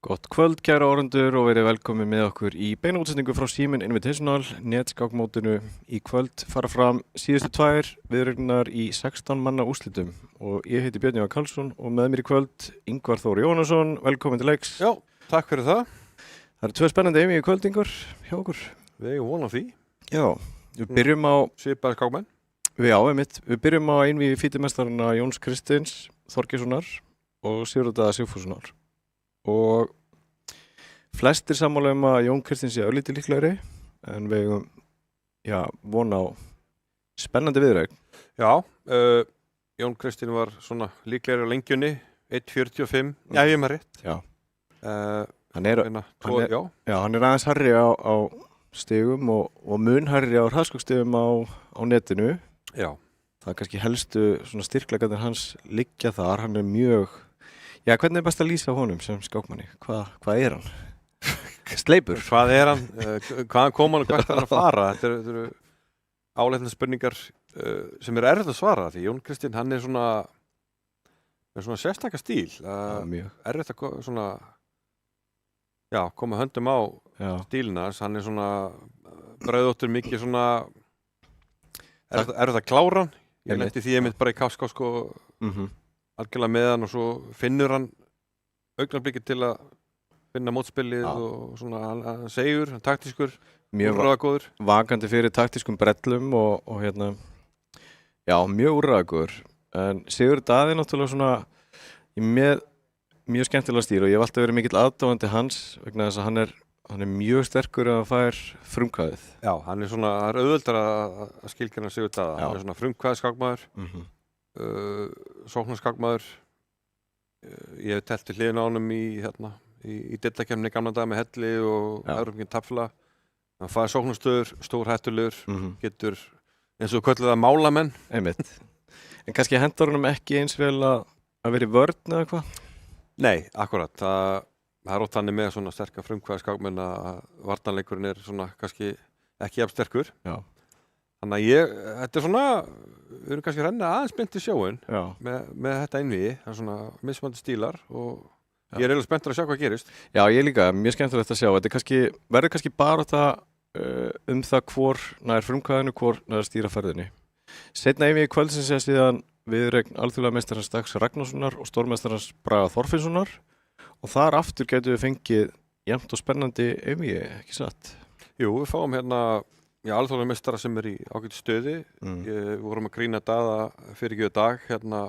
Gott kvöld, kæra áhorfendur og verið velkomin með okkur í beina útsendingu frá Síminn Invitational. Netskákmótinu í kvöld fara fram síðustu tvær viðureignar í 16 manna úrslitum og ég heiti Björn Jóhann Karlsson og með mér í kvöld Ingvar Þór Jóhannesson, velkomin til leiks. Já, takk fyrir það. Það eru tvö spennandi einvígi í kvöld, Ingvar, hjá okkur. Við eigum von á því. Já, við byrjum á... Svipaðir skákmenn. Við byrjum á einvígi fítimestarana Jóns Kristins Þorgeirssonar og Sigurðar Daða Sigfússonar. Og flestir sammála að Jón Kristins sé örlítið líklegri en við eigum von á spennandi viðureign. Já, Jón Kristinn var svona líklegri á lengjunni 1.45, já ég maður rétt. Já. Hann er aðeins hærri á stigum og mun hærri á hraðskoksstigum á netinu. Já. Það er kannski helstu svona styrkleikarnir hans liggja þar, hann er mjög... Já, hvernig er best að lýsa honum sem skákmanni? Hvað er hann? Sleipur? Hvað er hann? Hvaðan kom hann og hvert er hann að fara? Þetta eru áleitna spurningar sem er erfitt að svara því Jón Kristinn, hann er svona með svona sérstaka stíl. Mjög. Erfitt að svona, koma höndum á stílina. Hann er svona brauðóttur mikið svona erfitt að klára hann. Ég lenti því einmitt bara í Kafka algjörlega með hann og svo finnur hann augnablikið til að finna mótspilið og svona hann segur, hann taktískur, úrræðagóður. Vakandi fyrir taktískum brellum og mjög úrræðagóður. En Sigurður Daði náttúrulega svona með mjög skemmtilega stíl og ég hef alltaf verið mikill aðdáandi hans vegna þess að hann er mjög sterkur að fær frumkvæðið. Já, hann er svona, það er auðveldara að skilgreina Sigurður Daða. Hann er svona frumkvæðisskákmaður. Sóknarskákmaður. Ég hef telt til hliðina á honum í deildakefni gamla daga með Helli og Evrópingin Tafla. Hann fær sóknarstöður, stór hættulegur, getur eins og kölluð að málamenn. Einmitt. En kannski hentar honum ekki eins vel að vera í vörn eða hvað? Nei, akkurat. Það er ótt þannig með svona sterka frumkvæðisskákmenn að varnarleikurinn er svona kannski ekki jafn sterkur. Já. Þannig að þetta er svona, við erum kannski að renna aðeins beint í sjóin með þetta einvígi. Það er svona mismunandi stílar og Ég er eiginlega spenntur að sjá hvað gerist. Já, ég líka, mjög skemmtilegt að sjá. Þetta verður kannski bara það það hvor nær frumkvæðinu, hvor nær stýra ferðinni. Seinna einvígi kvöldsins er síðan viðureign alþjóðlega meistarans Dags Ragnarssonar og stórmeistarans Braga Þorfinnssonar og þar aftur getum við fengið jafnt og spennandi einvígi, ekki satt? Jú, við fáum hérna alþjóðlega meistara sem í ágæti stöði. Við vorum að grína daða fyrir ekki dag, hérna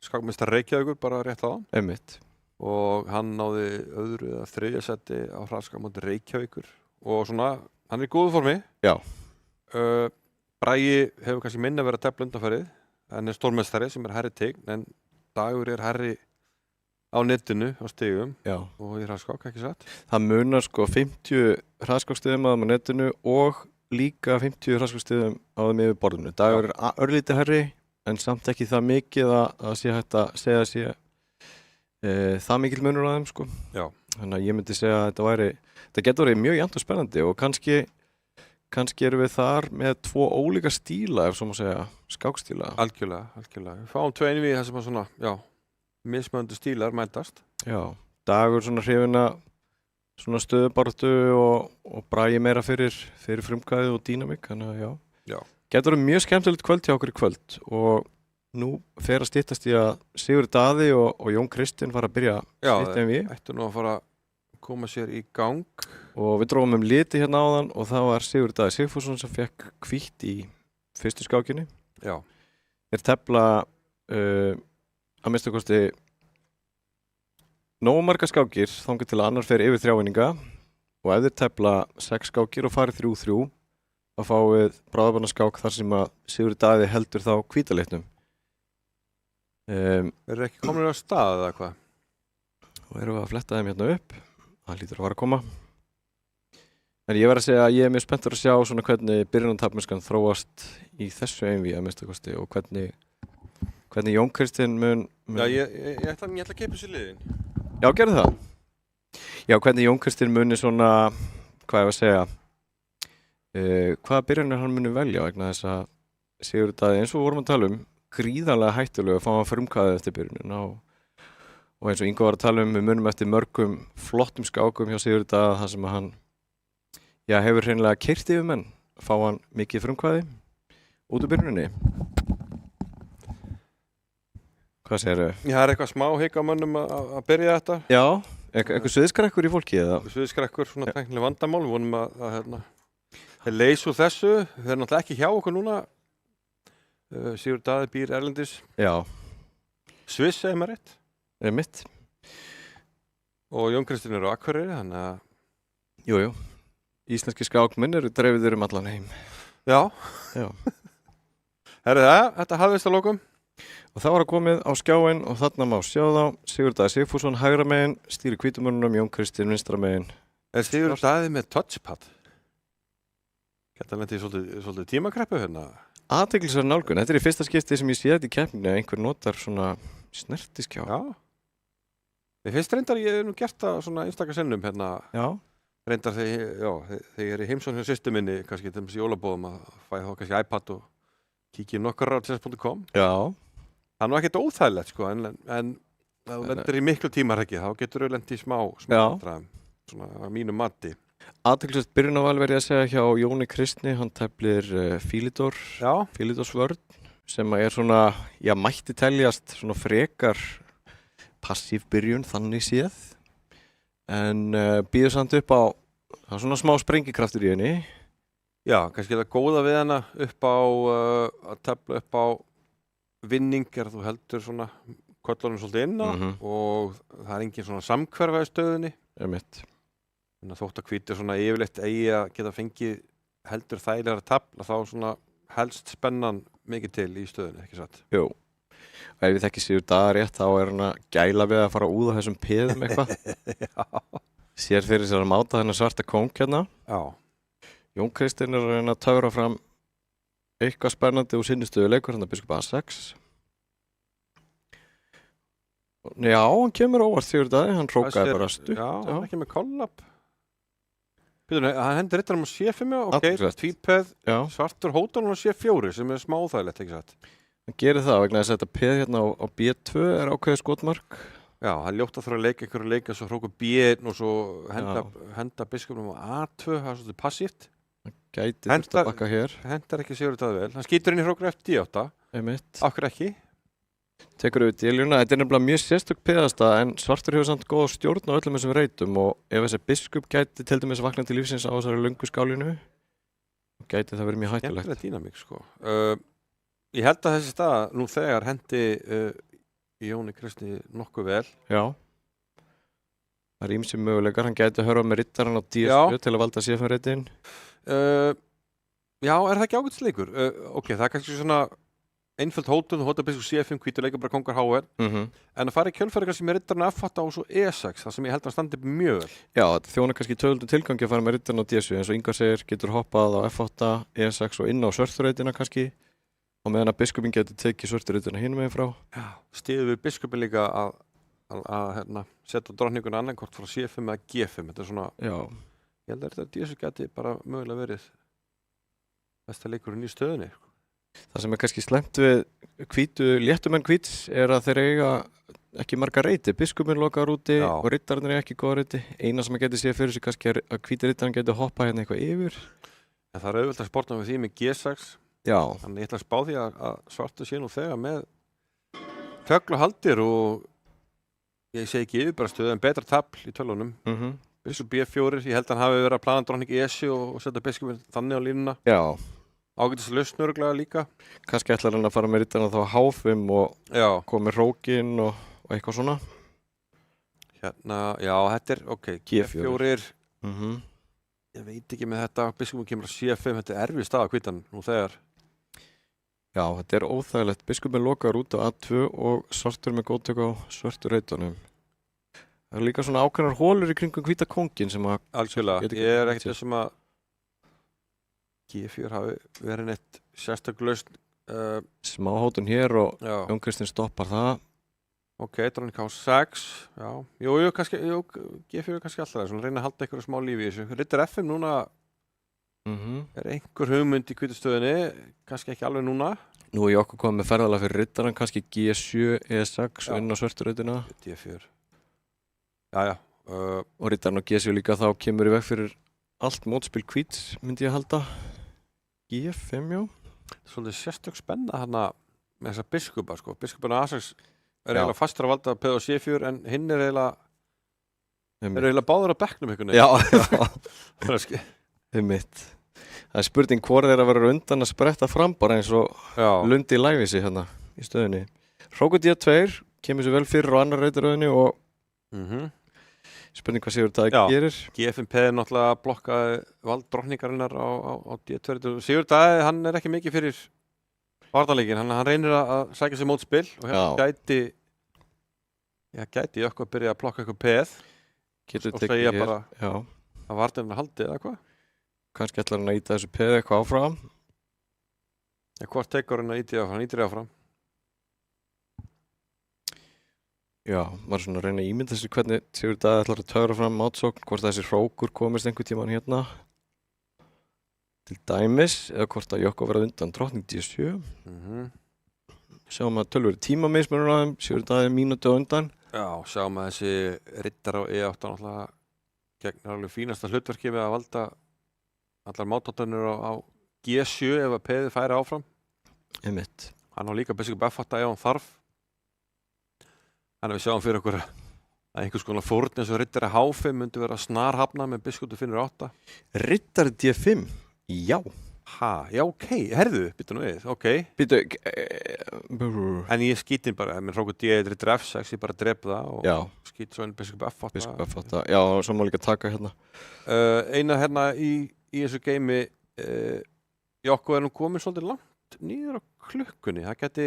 skákmeistar Reykjavíkur bara rétt á hann. Einmitt. Og hann náði öðru eða þriðja seti á hraðskák Reykjavíkur og svona, hann í góðu formi. Já. Bragi hefur kannski minna verið að tefla undanfarið en stórmeistari sem hærri tign en Dagur hærri á netinu á stigum. Já. Og í hraðskák, ekki satt? Það munar sko 50 hraðskákstigum á netinu og líka 50 hraðskákstigum á þeim yfir borðinu. Dagur örlítið hærri en samt ekki það mikið að sé hægt að segja sé það mikil munur á þeim sko. Já. Þannig að ég myndi segja að þetta getur verið mjög jafnt og spennandi og kannski erum við þar með 2 ólíka stíla ef svo má segja, skákstíla. Algjörlega. Við fáum 2 einvígi þar sem að svona, mismunandi stílar mætast. Já, Dagur svona hrifina svona stöðubaráttu og Bragi meira fyrir frumkvæði og dýnamík, þannig að já. Getur verið mjög skemmtilegt kvöld hjá okkur í kvöld og nú fer að styttast í að Sigurður Daði og Jón Kristinn fara að byrja sitt einvígi. Já, ættu nú að fara að koma sér í gang. Og við drófum liti hérna áðan og það var Sigurður Daði Sigfússon sem fekk hvítt í fyrstu skákinni. Já. Þeir tefla að minnsta kosti nógu margar skákir þangað til að annar fer yfir 3 eininga og ef þeir tefla 6 skákir og farið 3-3 þá fáum við bráðabannaskák þar sem að Sigurður Daði heldur þá hvíta litnum. Eru ekki komin á stað eða hvað? Og erum við að fletta þeim hérna upp. Það lítur að fara að koma. En ég verð að segja að ég er mjög spenntur að sjá svona hvernig byrjunartapmennskan þróast í þessu einvígi að minnsta kosti og hvernig Jón Kristinn mun... Já, ég ætla að keypa sér liðin. Já, gerðu það. Já, hvernig Jón Kristinn muni svona, hvað ég var að segja, hvaða byrjanir hann muni velja vegna þess að Sigurður Daði, eins og við vorum að tala gríðarlega hættulega að fá hann frumkvæðið eftir byrjunin og eins og Ingo var að tala við munum eftir mörgum flottum skákum hjá Sigurður Daða þar sem að hann hefur hreinlega keyrt yfir menn að fá hann mikið frumkvæði út úr byrjuninni. Hvað segirðu? Já, það eitthvað smá hik á mönnum að byrja þetta. Já, eitthvað sviðskrekkur í fólki eða? Sviðskrekkur, svona tæknileg vandamál, við vonum að þeir leysa úr þessu, þeir eru náttúrulega ekki hjá okkur núna. Sigurður Daði býr erlendis. Já. Sviss, segir maður rétt. Mitt. Og Jón Kristinn á Akureyri, þannig að... Jú. Íslenski skákmenn eru dreifiður allan heim. Já. Herðu það, þetta hafðist að lokum. Og það var að komið á skjáinn og þarna má sjá þá. Sigurður Daði Sigfússon hægra megin, stýri hvítumönnunum, Jón Kristinn vinstra megin. Er Sigurður Daði með touchpad? Geta lent í svolítið tímakreppu hérna? Athyglisverð nálgun. Þetta er í fyrsta skipti sem ég sé þetta í keppninni að einhver notar svona snertiskjá. Já. Ég finnst reyndar ég hef nú gert það svona einstaka sinnum hérna. Já. Reyndar þegar ég er í heimsókn hjá systur minni, kannski til þess jólabóðum að fæ þá kannski iPad og kíkja í nokkarraðsins.com. Já. Það er nú ekkert óþægilegt sko, en ef þú lendir í miklu tímarekki þá getur þú lent í smá vandræðum, svona að mínu mati. Athyglisvert byrjunarval verð ég að segja hjá Jóni Kristni, hann teflir Fílidórsvörn sem er svona, mætti teljast svona frekar passív byrjun þannig séð en býður samt upp á það er svona smá sprengikraftur í henni. Já, kannski það góða við hana upp á að tefla upp á vinning þú heldur svona kollunum svolítið inn á og það er engin svona samhverfa í stöðunni. Þannig að þótt að hvítur svona yfirleitt eigi að geta fengið heldur þægilegra tafl þá svona helst spennan mikið til í stöðunni, ekki satt? Jú. Og ef við þekki Sigurður Daða rétt þá er hann að gæla við að fara út á þessum peðum eitthvað. Já. Sér fyrir sér að máta þennan svarta kóng hérna. Já. Jón Kristinn er að reyna að töfra fram eitthvað spennandi úr sinni stöðuleikur, hann er biskup A6. Já, hann kemur óvart Sigurður Daði, hann hrókaði bara stutt. Já, hann er ekki með kollab. Hann hendur rittar á C5, ok, tvípeð, svartur hótan á C4 sem er smá óþægilegt, ekki satt? Hann gerir það vegna þess að þetta peð hérna á B2 er ákveðið skotmark. Já, það er ljótt að þurfa að leika einhverju leika svo hróku B1 og svo henda biskupnum á A2, það er svolítið passíft. Gæti þurft að bakka hér. Hendar ekki Sigurður Daði vel. Hann skýtur inn í hrókur F8. Af hverju ekki? Tekur við díljuna. Þetta er nefnilega mjög sérstök peðasta en Svartur hefur samt góð stjórn á öllum þessum reitum og ef þessi biskup gæti til dæmis vakna til lífsins á þessari löngu skálinu gæti það verið mjög hættulegt. Skemmtileg dýnamík sko. Ég held að þessi stað nú þegar hendi Jóni Kristni nokkuð vel. Já. Það er ýmsir möguleikar. Hann gæti að höra með rittaran á D7 til að valda C5-reitin. Já, er það ekki ágætisleikur? Ok, það er kannski svona einföld hótun, hótabiskup C5, hvítur leikur bara kongur HR. En að fara í kjölfæri kannski með rittaran á F8 og svo E6, það sem ég held að standi mjög vel. Já, þetta þjónar kannski töluldum tilgangi að fara með rittaran á D7 eins og Ingvar segir, getur hoppað á F8, E6 og inn á svörtureitina kannski. Og meðan að biskupin getur tekið svörtureitina hinum meginn frá. Já, stiður við biskupin líka að setja drottninguna annarkort frá C5 eða G5. Þetta er svona, ég held að þetta D7 geti bara mögulega verið besta leikurinn í stöðunni. Það sem er kannski slæmt við léttumenn hvíts er að þeir eiga ekki marga reiti. Biskupin lokar úti og rittarinn er ekki góða reiti. Eina sem að geti séð fyrir sig kannski er að hvíti rittarinn geti hoppað hérna eitthvað yfir. En það er auðvitað að sporta með því með G6. Já. Þannig ég ætla að spá því að Svartur sé nú þegar með töglahaldir og ég segi ekki yfirbærastöðu en betra tafl í tölunum. Biskup B4, ég held að hann hafi verið að plana drottning E7 og setja biskupin þannig á línuna. Já. Ágætis lausn örugglega líka. Kannski ætlar hann að fara með rittarinn þá H5 og koma með hrókin og eitthvað svona. Hérna, já, þetta er, ok, G4. Ég veit ekki með þetta, biskupin kemur á C5, þetta er erfið stað á hvítan nú þegar. Já, þetta er óþægilegt. Biskupin lokar út á A2 og Svartur með góðtök á svörtu reitunum. Það er líka svona ákveðnar hólur í kringum hvíta kóngin sem að... Algjörlega, ég er ekkert þessum að G4 hafi verið neitt sérstaklega lausn. Smá hótun hér og Jón Kristinn stoppar það. Ok, dróning H6, já. Jú, G4 er kannski alltaf það, reyna að halda einhverju smá lífi í þessu. Rittar F5 núna er einhver hugmynd í hvítastöðinni, kannski ekki alveg núna. Nú er ég okkur komið með ferðalega fyrir rittaran, kannski G7, E6 og inn á svörturreitina. D4. Já. Og rittarinn á G7 líka þá kemur í veg fyrir allt mótspil hvíts, myndi ég halda. G5, já. Svolítið sérstök spenna þarna með þessa biskupa, sko. Biskupin á A6 er eiginlega fastur að valda P og C4 en hinn er eiginlega báður á bekknum einhvern veginn. Já. Mitt. Það er spurning hvor er að vera undan að spretta fram bara eins og Lundi læfi sig hérna í stöðunni. Hrókur D2 kemur sér vel fyrir á annar reitaröðinni og spurning hvað Sigurður Daði gerir. G5P er náttúrulega blokkaði vald drottningarinnar á D2. Sigurður Daði, hann er ekki mikið fyrir varnarleikin, hann reynir að sækja sér mótspil og hérna gæti okkur að byrja að plokka eitthvað peð og segja bara að varnarinn haldi eða hvað. Kannski ætlar hann að íta þessu peð eitthvað áfram. Hvort tekur hann að íti áfram? Hann ítir áfram. Já, maður svona að reyna að ímynda þessu hvernig Sigurður Daði ætlar að tögra fram mátsókn, hvort þessi hrókur komist einhvern tímann hérna til dæmis, eða hvort að Jokko verða undan drottning D7. Sjáum að tölvöru tímamismunur á þeim, Sigurður Daði mínútu undan. Já, sjáum að þessi rittar á E8 náttúrulega gegn alveg fínasta hlutverki með að valda allar mátóttanir á G7 ef að peðið færi áfram. Einmitt. Hann á líka biskup F8 ef hann þarf. Þannig að við sjáum fyrir okkur að einhvers konar fórn eins og rittari H5 myndi vera snarhafna með biskup finnur 8. Rittari D5? Já. Já, ok. Herðu, býttu nú við. Ok. Býttu. En ég skýtin bara, minn hrókur D1 rittari F6, ég bara drep það og skýt svo einn biskup F8. Biskup F8, já, svo má líka taka hérna. Eina hérna í þessu geimi, Jokko er nú komin svolítið langt nýður á klukkunni. Það geti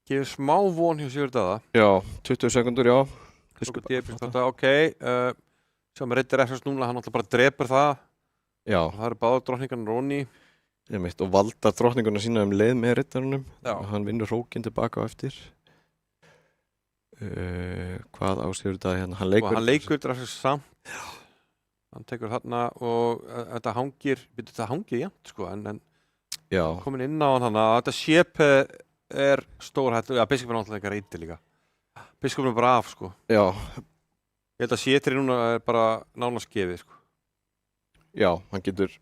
gefið smá von hjá Sigurður Daða. Já, 20 sekundur, já. Biskup D8, ok. Sjáum rittari F6 núna, hann alltaf bara drepur það. Já. Það eru báðar drottningarnir Róni. Og valda drottninguna sína leið með rittarunum. Hann vinnur hrókinn tilbaka á eftir. Hvað á Sigurður Daði hérna? Hann leikur F6 samt. Já. Hann tekur þarna og þetta hangir jæmt sko, en komin inn á hann þannig að þetta sépe er stórhættu, biskupin náttúrulega ekki reyti líka. biskupnum bara af, sko. Já. Ég held að C3 núna er bara nánast gefið, sko. Já, hann getur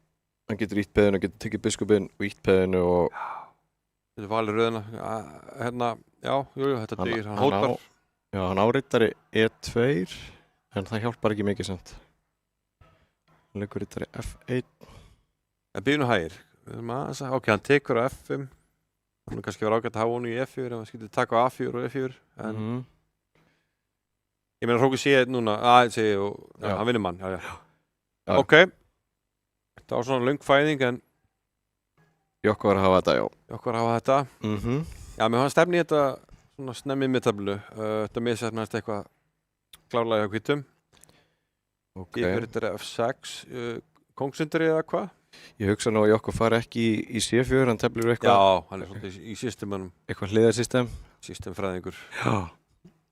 ítt peðinu, getur tekið biskupinn og ítt peðinu og... Þetta valið röðina. Já, þetta dugir. Hann hópar. Já, hann árittari E2, en það hjálpar ekki mikið samt. Hann leikur rittari F1. En byrjum hægir. Ok, hann tekur á F5. Hann kannski var ágætt að hafa honum í F4, en hann skildi taka á A4 og E4. En ég meina Hróki sé núna, segi ég, og hann vinnur mann. Já. Ok. Það var svona löng fæðing, en Jokko var að hafa þetta, já. Jokko var að hafa þetta. Já, mér hann stefni þetta svona snemmið með tablu. Þetta misefnast eitthvað klárlega hjá hvítum. Ok. Ég fyrir þetta F6, kóngsundri eða hvað? Ég hugsa nú að Jokko fari ekki í C4, hann teflur eitthvað... Já, hann er svolítið í systemunum. Eitthvað hliðarsystem. Systemfræðingur. Já.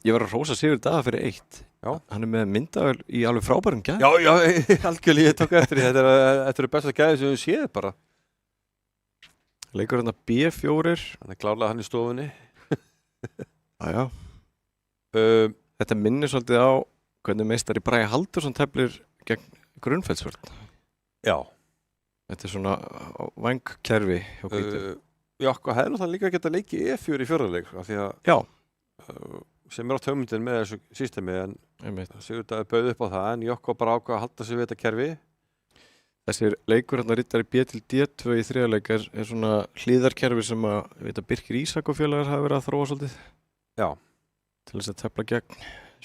Ég var að hrósa Sigurð Daða fyrir 1. Já. Hann er með myndavél í alveg frábærum gæð. Já, algjörlega, ég tók eftir því. Þetta eru besta gæði sem við séð bara. Leikur hann að B4. Hann er klárlega hann í stofunni. Já. Þetta minnir svolítið á hvernig meistari Bragi Halldórsson teflir gegn Grunnfeldsvörn. Já. Þetta er svona vængkerfi hjá hvítum. Jokko hefði náttúrulega líka getað leikið E4 í fjórðarleik. Já. Sem er átt hugmyndin með þessu systemi, en Sigurður bauð upp á það, en Jokko bara ákvað að halda sig við þetta kerfi. Þessir leikur hérna rittari B til D2 í þriðarleik er svona hlíðarkerfi sem að, ég veit að Birkir Ísak og félagar hafa verið að þróa svolítið. Já. Til þess að tefla gegn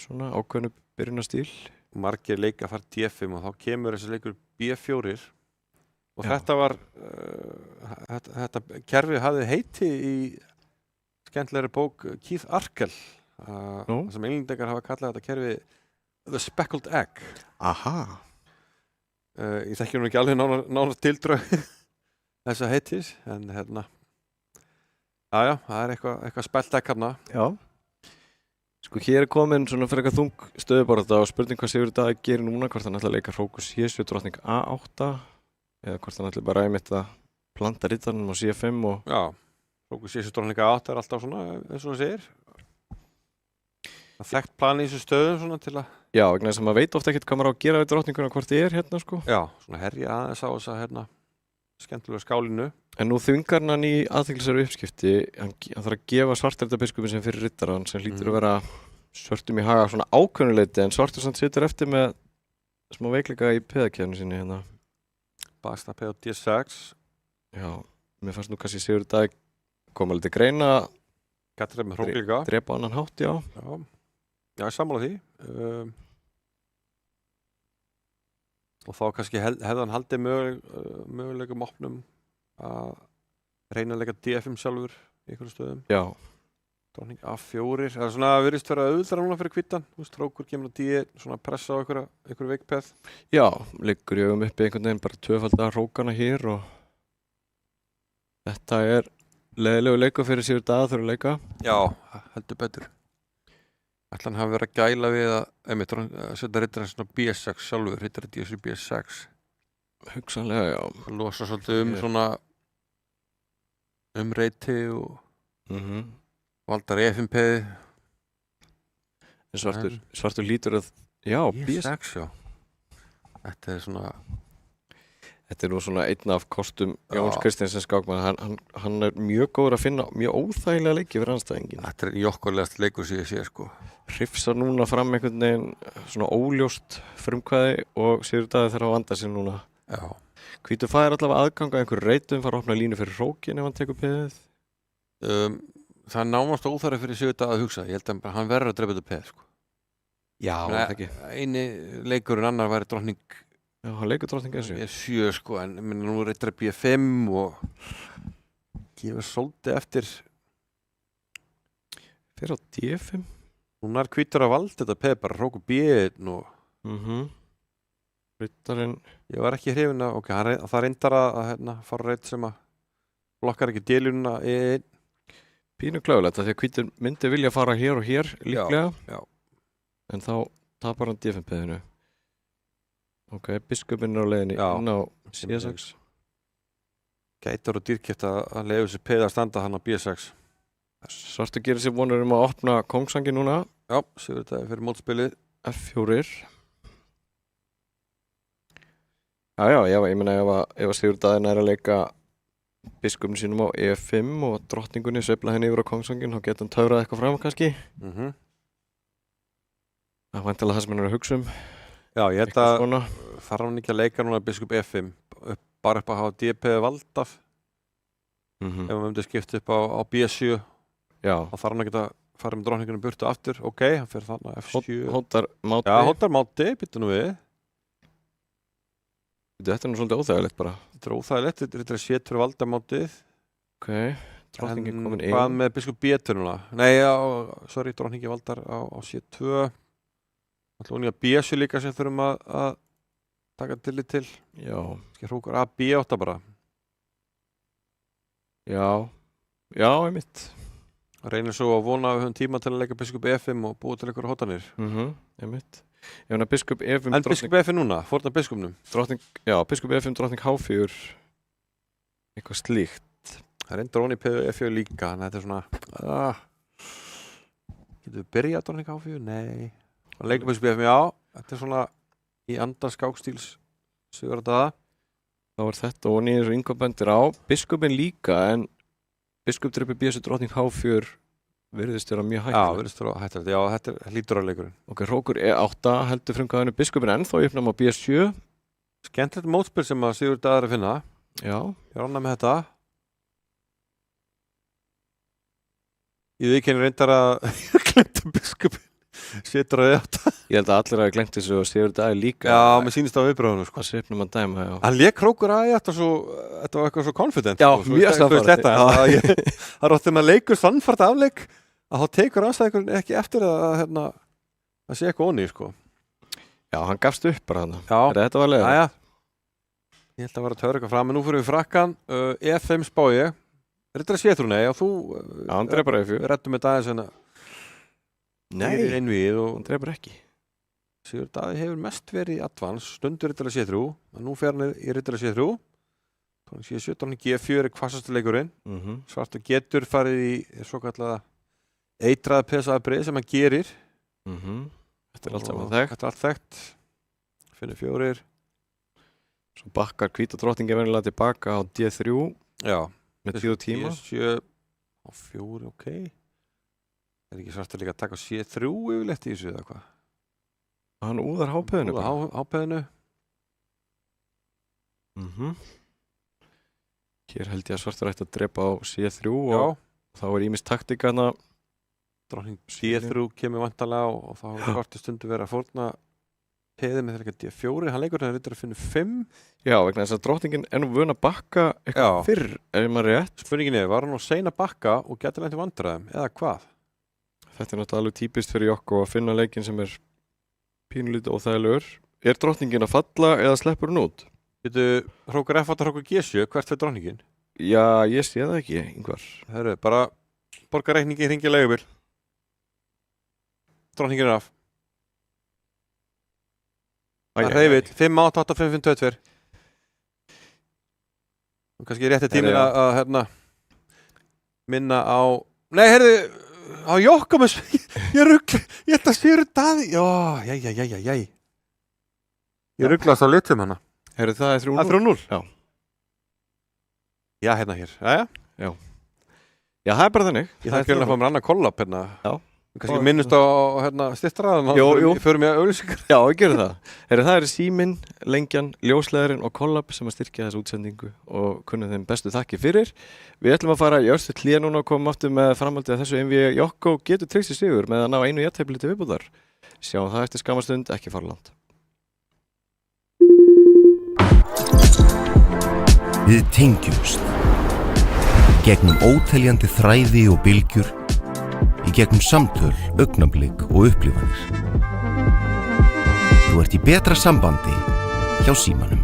svona ákveðnu byrjunastíl. Margir leika fara D5 og þá kemur þessi leikur B4 og þetta var, þetta kerfi hafði heiti í skemmtilegri bók Keith Arkell. Sem englendingar hafa kallað þetta kerfi The Speckled Egg. Aha. Ég þekki nú ekki alveg nánar tildrög þessa heitis, en það er eitthvað spelt egg hérna. Já. Sko hér er komin svona fyrir eitthvað þung stöðubaráttu og spurning hvað Sigurður Daði gerir núna, hvort hann ætla að leika Hrókus C7 drottning A8 eða hvort hann ætla bara að planta rittarnum á C5 og... Já, Hrókus C7 drottning A8 er alltaf svona, eins og það segir. Það þekkt plani í þessu stöðum svona til að... Já, vegna þess að maður veit ofta ekkert hvað maður á að gera við drottninguna hvort þið er hérna, sko. Já, svona herja aðeins á þess að skemmtilega skálinu. En nú þungar hann í aðþyklisveru uppskipti, hann þarf að gefa svartærdabiskupin sem fyrir rittaran, sem hlýtur að vera svörtum í haga svona ákveðnuleiti, en svartur samt situr eftir með smá veikleika í peðakefni sinni hérna. Baksta peð á D6. Já, mér fannst nú kannski Sigurður Daði koma litið greina drepa annan hátt, já. Já, ég sammála því. Og þá kannski hefði hann haldið möguleikum opnum að reyna að leika D5 sjálfur í einhverjum stöðum. Já. Drottning A4. Það er svona virðist vera auðvitað núna fyrir hvítan. Hrókur kemur á D1, svona pressa á einhverju veikpeð. Já, liggur ég uppi einhvern veginn bara tvöfalda hrókana hér og þetta er leiðilegu leikur fyrir Sigurður Daða þurfa að leika. Já, heldur betur. Ætla hann hafi verið að gæla við að setja rittarinn svona B6 sjálfur, rittarinn D7 B6. Hugsanlega, já. Það losa svolítið svona reiti og valdar E5-peði. En svartur lítur að, já, B6, já. Þetta er svona... Þetta er nú svona einn af kostum Jóns Kristjánsens skákmann. Hann er mjög góður að finna mjög óþægilega leiki fyrir andstæðingin. Þetta er jokkulegast leikur sem ég sé, sko. Hrifsar núna fram einhvern veginn svona óljóst frumkvæði og Sigurður Daði þarf að vanda sig núna. Já. Hvítur fær allavega aðgang að einhverju reitum, fara að opna línu fyrir hrókin ef hann tekur peðið. Það er námast óþarfi fyrir Sigurður Daði að hugsa. Ég held að hann verður að drepa þetta peð, sko. Já, það ekki. Eini leikurinn annar væri drottning. Já, hann leikur drottning S7. S7, sko, en nú er rittar B5 og gefur svolítið eftir. Fyrir á D5. Hún er hvítur að valda þetta peð, bara hróku B1 og... Rittarinn... Ég var ekki hrifinn að, það reyndar að fara reitt sem að blokkar ekki D-línuna E1. Pínu kláðulegt, því að hvítur myndi vilja fara hér og hér líklega. Já. En þá tapar hann D5-peðinu. Ok, biskupinn er á leiðinni inn á C6. Gætur og dýrkeypt að leiða þessi peð að standa hann á B6. Svartur gerir sér vonur að opna Kóngsangi núna. Já, Sigurdaði fyrir mótspilið. F4. Já, ég meina ef að Sigurdaði er að leika biskupnum sínum á E5 og drottningunni sveifla henni yfir á Kóngsangin, þá getur hann töfrað eitthvað fram kannski. Það er væntanlega það sem hann er að hugsa Já, ég held að þarf hann ekki að leika núna biskup E5 bara upp að hafa DP valdaf. Ef hann myndi skipta upp á B7 þá þarf hann ekki að fara með drottningunum burtu aftur. Ok, hann fer þarna F7. Hótar máti. Já, hótar máti, býttu nú við. Þetta er nú svolítið óþægilegt bara. Þetta er óþægilegt, þetta er setur valdamátið. Ok, drottningin komin inn. En hvað með biskup B2 núna? Nei, drottningi valdar á C2. Það er að B7 líka sem þurfum að taka tillit til. Já. Skal hrókur að B8 bara. Já, einmitt. Reynir svo að vona að við höfum tíma til að leika biskup E5 og búið til einhverja hótanir. Einmitt. Ég meina biskup E5 En biskup E5 núna, fórna biskupnum. Biskup E5 drottning H4 eitthvað slíkt. Það er dróni P4 líka, þannig að þetta er svona getur við byrjað drottning H4? Nei. Og leikum biskup E5, já, þetta er svona í anda skákstíls Sigurdaða. Þá er þetta og nýður Ingvar bendir á biskupin líka, en biskup drepur B7 drottning H4 virðist vera mjög hættulegt. Já, virðist vera hættulegt. Já, þetta er hlíturarleikurinn. Ok, hrókur E8 heldur frumkvæðinu biskupin ennþá í uppnám á B7. Skemmtilegt mótspil sem að Sigurdaða er að finna. Já. Ég er ánægður með þetta. Ég viðurkenni reyndar að glemta biskupin. Setur á E8. Ég held að allir hafi glemt þessu og Sigurdaði líka. Já, mér sýnist á viðbröðunum, sko. Að svipnum að dæma, já. Hann lék hrókur að E8 svo, þetta var eitthvað svo confident. Já, sko, mjög sannfærandi. Það er oft þegar maður leikur sannfært afleik að þá tekur anstæðingurinn ekki eftir að sé eitthvað onni, sko. Já, hann gafst upp bara hann. Já. Þetta var leiður. Já. Ég held að vera að töra eitthvað fram, en nú fyrir við frakkan. E5 spá ég. Riddari C3, nei, og þú... Já, hann drepur E4. Við rettum með dagins hérna. Nei, hann drepur ekki. Sigurdaði hefur mest verið í advance, stundur riddari C3, en nú fer hann í riddari C3. Þannig C7, hann G4 er hvassastu leikurinn. Svartur getur farið í svo kallaða eitraða PSA-brið sem hann gerir. Þetta er allt saman þekkt. Þetta er allt þekkt. Finnur 4. Svo bakkar hvíta drottningi venjulega tilbaka á D3. Já. Með 10 tíma. G7 á 4, ok. Er ekki svartur líka að taka C3 yfirleitt í þessu eða hvað? Hann úðar hápeðinu. Hápeðinu. Hér held ég að svartur ætti að drepa á C3 og þá er ýmis taktika hana. Drottning D3 kemur vantarlega og þá er svartur stundu verið að fórna peðið með þeirra D4. Hann leikur þegar þetta finnur 5. Já, vegna þess að drottningin er nú vön að bakka eitthvað fyrr, ef maður rétt. Spurningin er, var hann nú sein að bakka og getur lent í vandræðum, eða hvað? Þetta er náttúrulega alveg típist fyrir Jokko að finna leikinn sem er pínulítið óþægilegur. Er drottningin að falla eða sleppur hún út? Getur hrókur F8 hrókur G7, hvert fyrir drottningin? Já, ég sé það ekki, Ingvar. Það eru bara borgarreikningi hringi leigubil. Drottningin er af. Það er reyfill, 5, 8, 8, 5, 5, 2, 2. Og kannski rétti tíminn að minna á... Nei, heyrðu, á Jokko með... Ég ruggla, ég held að Sigurdaði... Já. Ég rugglast á litum hana. Heyrðu, það er 3-0. Það er 3-0? Já. Já, hérna hér. Já. Já, það er bara þannig. Ég þarf ekki að fá mér annað kollab hérna. Já. Kannski minnust á styrtraðum. Jú. Förum ég að auglýsingar. Já, ég gerði það. Það er síminn, lengjan, ljósleðurinn og kollab sem að styrkja þessu útsendingu og kunnum þeim bestu þakki fyrir. Við ætlum að fara í örstu hlýja núna og koma aftur með framhaldið að þessu einvíi Jokko getur tryggt sér sigur með að ná einu jafntefli til viðbúðar. Sjáum það eftir skamastund, ekki fara langt. Við tengjumst. Gegnum óteljandi þræði og bylgjur. Í gegnum samtöl, augnablik og upplifanir. Þú ert í betra sambandi hjá Símanum.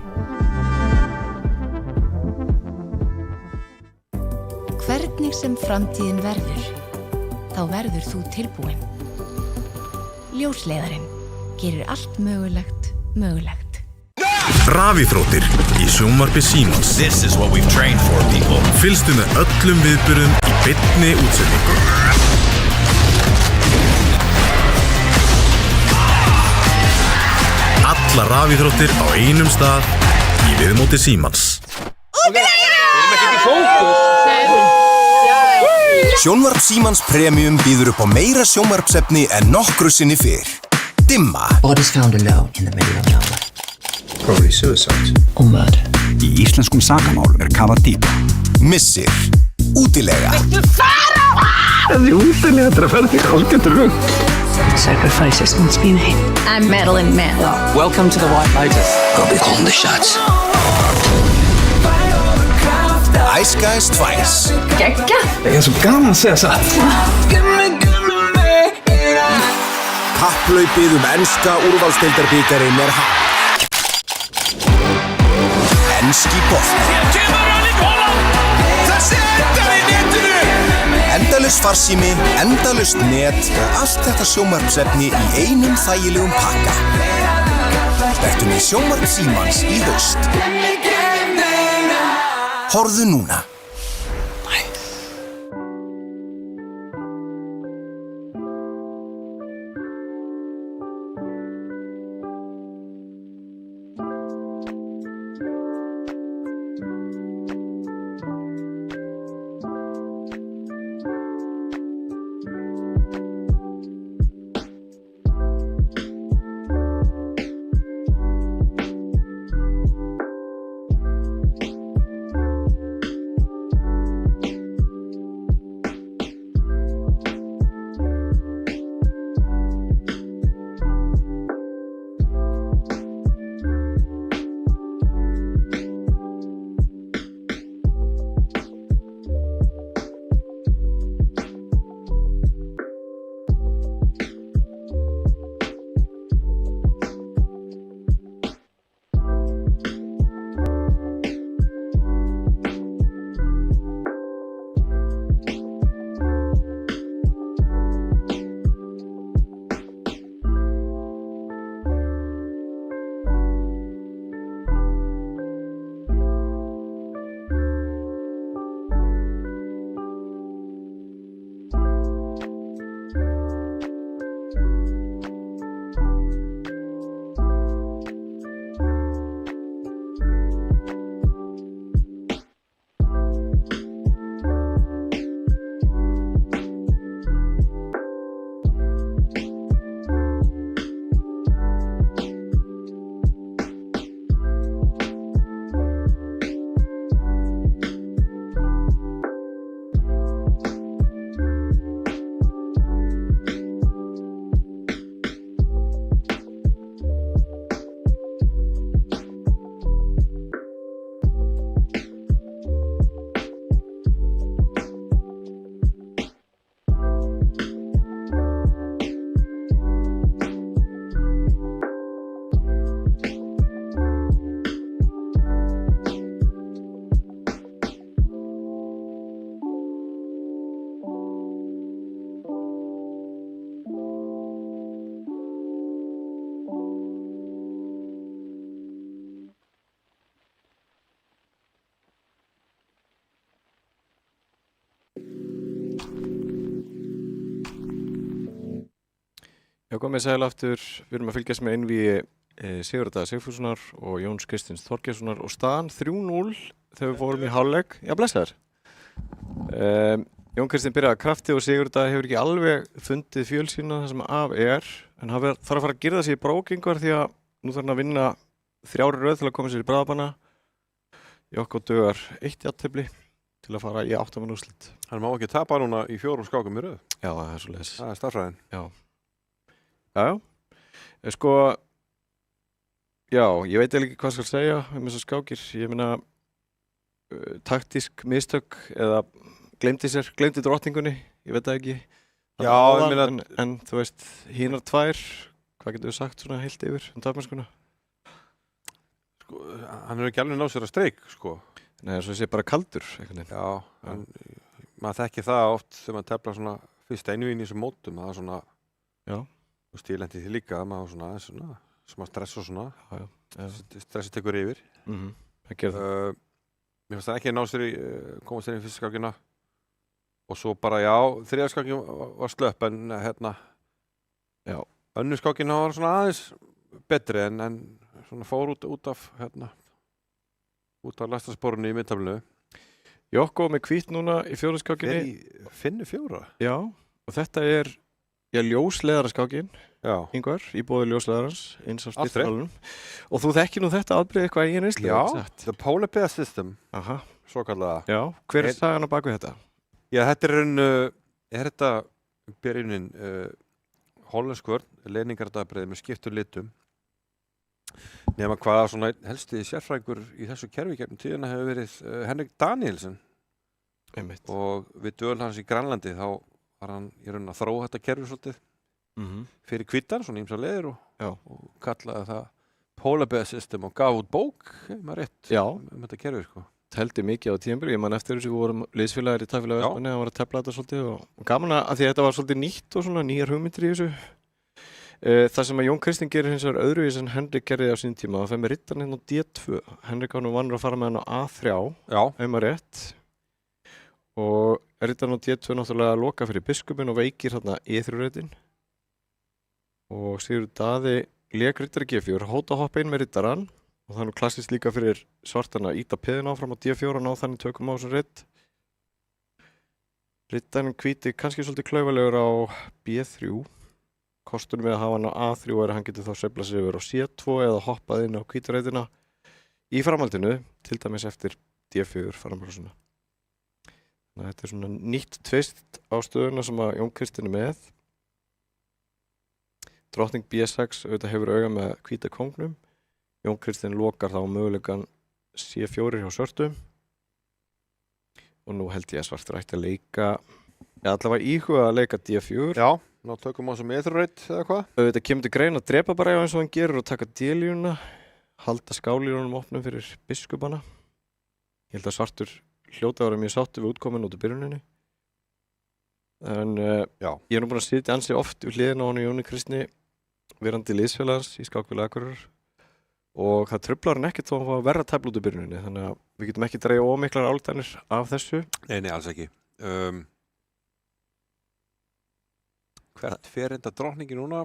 Hvernig sem framtíðin verður, þá verður þú tilbúin. Ljósleiðarinn gerir allt mögulegt mögulegt. Rafíþróttir í sjónvarpi Símans. This is what we've trained for, people. Fylgstu með öllum viðburðum í beinni útsendingu. Alla rafíþróttir á einum stað í viðmóti Símans. Sjónvarp Símans Premium býður upp á meira sjónvarpsefni en nokkru sinni fyrr. Dimma. Bodies found alone in the middle of nowhere. Probably suicide. Or murder. Í íslenskum sakamál kafað dýpa. Missir. Útilega. Þessi útilega þetta að ferði hálfgetur rugg. Sacrifices must be made. I'm Madeline Mann. Welcome to the White Lotus. I'll be calling the shots. Ice Guys 2. Gekka. Það svo gaman að segja satt. Kapphlaupið enska úrvalsdeildarbikarinn hafið. Enski bolti. Endalaust farsími, endalaust net og allt þetta sjónvarpsefni í einum þægilegum pakka. Vertu með sjónvarp Símans í haust. Horfðu núna. Já, komið sæl aftur. Við erum að fylgjast með einvíi Sigurðar Sigfússonar og Jóns Kristins Þorgeirssonar og staðan 3-0 þegar við fórum í hálfleik. Já, blessaður. Jón Kristinn byrjaði krafti og Sigurðar hefur ekki alveg fundið fjöl sína það sem af en hann þarf að fara að girða sig í brókingar því að nú þarf hann að vinna 3 röð til að koma sér í bráðabanna. Jokko dugar 1 jafntefli til að fara í 8 manna úrslit. Hann má ekki tapa núna í 4 skákum í röð. Já, það er svoleiðis. Það er stærðfræðin. Já. Sko, já, ég veit ekki hvað skal segja þessar skákir. Ég meina, taktísk mistök eða gleymdi drottningunni, ég veit það ekki. Já, ég meina... En þú veist, hinar 2, hvað getur við sagt svona heilt yfir tapmennskuna? Sko, hann er ekki alveg náð sér að streik, sko. Nei, svo sé bara kaldur, einhvern veginn. Já, maður þekki það oft þegar maður tefla svona fyrst einvín í þessum mótum, það er svona... Já. Þú veist, ég lendi því líka að maður svona smá stress og svona. Já. Stressi tekur yfir. Það gerir það. Mér fannst það ekki að ná sér komast sér í fyrsta skákina og svo bara, já, þriðja skákin var slöpp en Já. Önnur skákin var svona aðeins betri en svona fór út af læstasporinu í miðtaflinu. Jokko með hvít núna í fjórðu skákinni. Finnu 4? Já, og þetta er ljósleðara skákin. Já. Ingvar, í boði ljósleðarans, eins af styrstralunum. Og þú þekkir nú þetta afbrigði eitthvað í reynslu. Já, the Polar Bear System. Aha. Svo kallaða. Já, hver er sagan á baku þetta? Já, þetta er þetta byrjunin hollenskur leiningardabrið með skiptum litum. Nema hvaða svona helsti sérfræðingur í þessu kerfi gegnum tíðina hefur verið Henrik Danielsen. Einmitt. Og við dvöl hans í Grænlandi þá var hann í raun að þróa þetta kerfi svolítið fyrir hvítan, svona ýmsar leiðir og kallaði það Polar Bear System og gaf út bók, maður rétt, þetta kerfi sko. Heldur mikið á tímabili, ég man eftir þessu, við vorum liðsfélagar í Tafélag Vestmanni, hann var að tefla þetta svolítið og gaman að því að þetta var svolítið nýtt og svona nýjar hugmyndir í þessu. Það sem að Jón Kristinn gerir hins vegar öðruvís en Henrik gerði á sín tíma, það fer með rittarinn hérna á D2. Henrik var nú vanur að fara með hann á A3, ef maður rétt. Og rittarinn á D2 náttúrulega loka fyrir biskupinn og veikir þarna E3-ritin. Og Sigurður Daði lék rittari G4, hóta að hoppa inn með rittarann. Og það er nú klassist líka fyrir svartana að íta peðin áfram á D4 og ná þannig tökum á þessum ritt. Rittarinn hvíti kannski svolítið klaufalegur á B3. Kostunum við að hafa hann á A3 er að hann getur þá sveiflað sig yfir á C2 eða hoppað inn á hvítareitina í framhaldinu, til dæmis eftir D4 framhaldina. Þannig að þetta er svona nýtt tvist á stöðuna sem að Jón Kristinn er með. Drottning B6 auðvitað hefur auga með hvíta kongnum. Jón Kristinn lokar þá möguleikan C4 hjá svörtum. Og nú held ég að svartur ætti að leika, allavega íhuga að leika D4. Já. Ná tökum á sem eðurreit eða hvað? Þetta kemur til grein að drepa bara eins og hann gerur og taka D-línuna, halda skálínunum opnum fyrir biskupana. Ég held að svartur hljóta að vera mjög sáttur við útkomin út af byrjuninni. En ég er nú búinn að sitja ansi oft við hliðina á hann Jóni Kristni, verandi liðsfélagans í Skákfélagi Akureyrar. Og það truflar hann ekkert þó að hann fá verra tæfla út af byrjuninni, þannig að við getum ekki dregið ómiklar ályktanir af þessu. Nei, alls ekki. Hvert fer enda drottningi núna?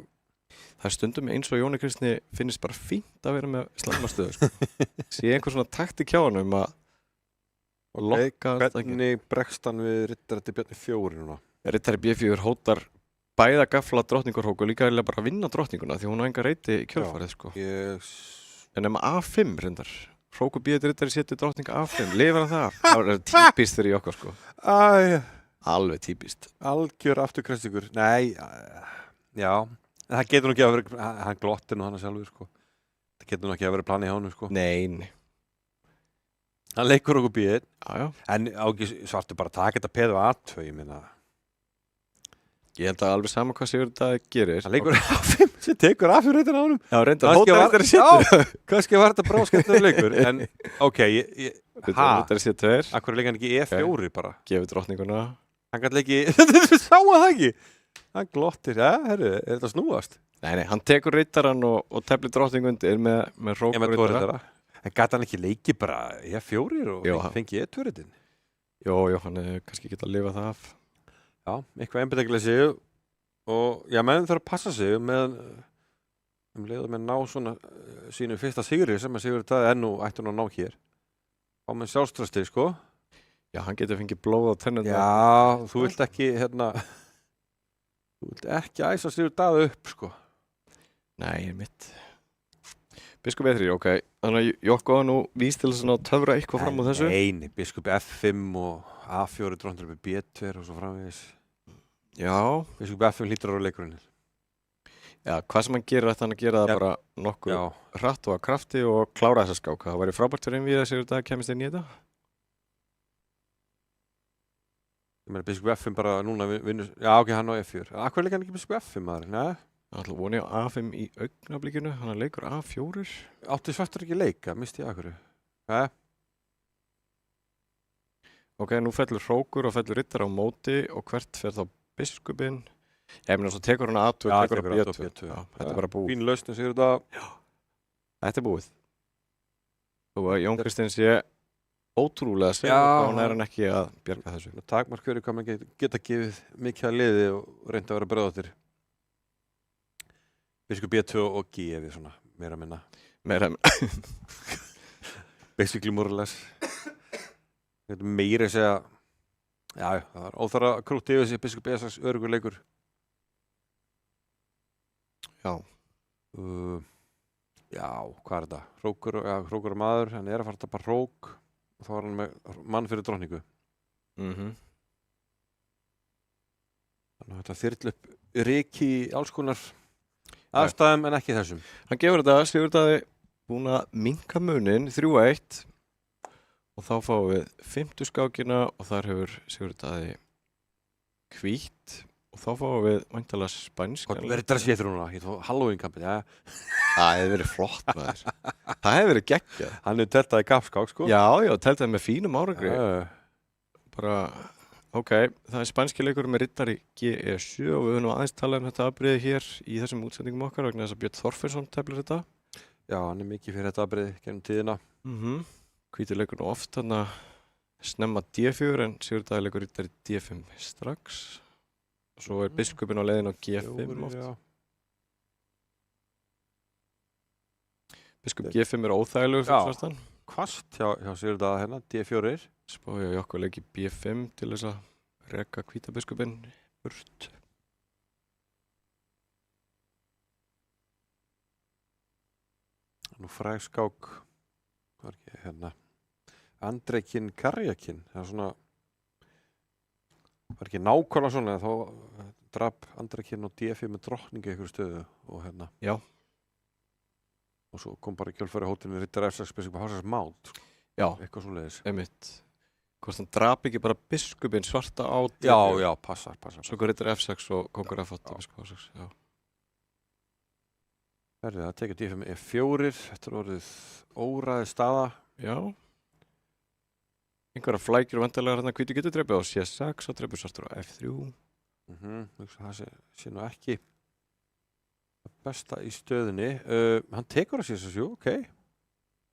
Það er stundum eins og Jóni Kristni finnst bara fínt að vera með slæmastöðu. Sko. Sé einhver svona taktik hjá hann að lokka... Hvernig bregst hann við rittari Bjarni 4 núna? Rittari B4 hótar bæða gafla drottningarhóku og líka bara að vinna drottninguna því hún á enga reyti í kjölfarið. Sko. En nema A5 reyndar. Hróku B1 rittari setur drottning A5. Lifir hann það? Það er típist fyrir okkar sko. Alveg típist. Algjör afturkrestingur. Nei, já. En það getur nú ekki að vera, hann glottir nú hann sjálfur, sko. Það getur nú ekki að vera planið hjá hann, sko. Nei. Hann leikur okkur B1. Já. En á ekki svartu bara að taka þetta peð og A2, ég minna. Ég held að alveg sama hvað Sigurður Daði gerir. Hann leikur A5, sem tekur A4-reitin á honum. Já, reyndar hótar rittari setur. Já, kannski var þetta bráskemmtilegur leikur. En, rittari setur. Akkur leika hann ekki E4 bara. Gefur drottninguna. Hann gæti ekki, þetta sá að það ekki. Hann glottir, herru, er þetta snúast? Nei, hann tekur rittarann og teflir drottning undir með hrók og rittara. En gæti hann ekki leiki bara E4 og fengi E2-reitin? Jó, hann er kannski ekki að lifa það af. Já, eitthvað einbeitingarleysi og menn þarf að passa sig með leið að menn ná svona sínu fyrsta sigri sem að Sigurður Daði enn og ætti hann að ná hér. Á með sjálfströsti, sko. Já, hann getur fengið blóð á tennuna. Já, þú vilt ekki, þú vilt ekki æsa Sigurður Daði upp, sko. Nei, mitt. Biskup E3, ok. Þannig að Jokko nú víst til þess að töfra eitthvað fram á þessu. Nei, biskup F5 og A4 dróttur upp í B2 og svo framvegis. Já. Biskup F5 hlýtur á leikurinn. Já, hvað sem hann gerir ætti hann að gera það bara nokkuð hratt og að krafti og klára þessa skák. Það væri frábært fyrir einvíð að Sigurður Daði kemist inn í þetta. Ég meina, biskup F5 bara núna vinnur... Já, ok, hann á F4. Akkur leika hann ekki biskup F5, maður? Nei? Það ætla voni á A5 í augnablikinu. Hann leikur A4. Átti svartur ekki leika, misti ég akkur. Nei? Ok, nú fellur hrókur og fellur rittari á móti og hvert fer þá biskupinn? Ég meina svo tekur hann A2 og tekur hann B2. Já, þetta er bara búið. Fín lausn að segja þetta. Já, þetta er búið. Og Jón Kristinn sé ótrúlega segur þá hann ekki að bjarga þessu. Takmark fyrir hvað maður geta gefið mikið að liði og reynda að vera bröðóttir. Biskup B2 og gefið svona, meira minna. Basically more or less. Meira að segja, já, það var óþarfa krútt yfir sig Biskup B6 örugur leikur. Já. Já, hvað er þetta? Hrókur og maður, hann er að fara að tapa hrók og þá var hann með mann fyrir drottningu. Þannig að þetta þyrl upp ryki í alls konar aðstæðum en ekki þessum. Hann gefur þetta, Sigurdaði búin að minnka munin 3-1 og þá fáum við 5. skákina og þar hefur Sigurdaði hvítt og þá fáum við væntanlega spænsk. Hvað verður þetta sétur núna? Ég tók Halloween-kampið, já. Það hefur verið flott maður. Það hefur verið geggjað. Hann hefur teltað í kappskák, sko. Já, teltaði með fínum árangri. Bara, ok, það er spænski leikur með riddari GE7 og við höfum aðeins talað um þetta afbrigði hér í þessum útsendingum okkar vegna þess að Björn Þorfinnsson teflir þetta. Já, hann er mikið fyrir þetta afbrigði gegnum tíðina. Hvítur leikur nú oft þannig að snemma D4 en Sigurdaði leikur riddari D5 strax. Svo er biskupinn á leiðin á G5 oft. Já. Biskup G5 er óþægilegur fyrir svartan. Hvasst hjá Sigurdaða hérna, D4. Spáði á Jokko leiki B5 til þess að reka hvíta biskupinn burt. Nú fræg skák, hvað er ekki hérna, Andrekin Karjakin, það er svona, það er ekki nákvæmlega svona, þá drap Andrekin og D5 með drottningu í einhverju stöðu og hérna. Já. Og svo kom bara kjölfæri hótinu riddari F6 biskup H6 mát. Já. Eitthvað svoleiðis. Einmitt. Hvort hann drap ekki bara biskupinn svarta á D4. Já, passar. Svo kom riddari F6 og kongur F8 biskup H6, já. Það tekið D5 E4, þetta er orðið óræði staða. Já. Einhverja flækjur vantarlega hérna hvítu getur drepið á C6 og drepið svartur á F3. Það sé nú ekki besta í stöðunni. Hann tekur að C6, ok.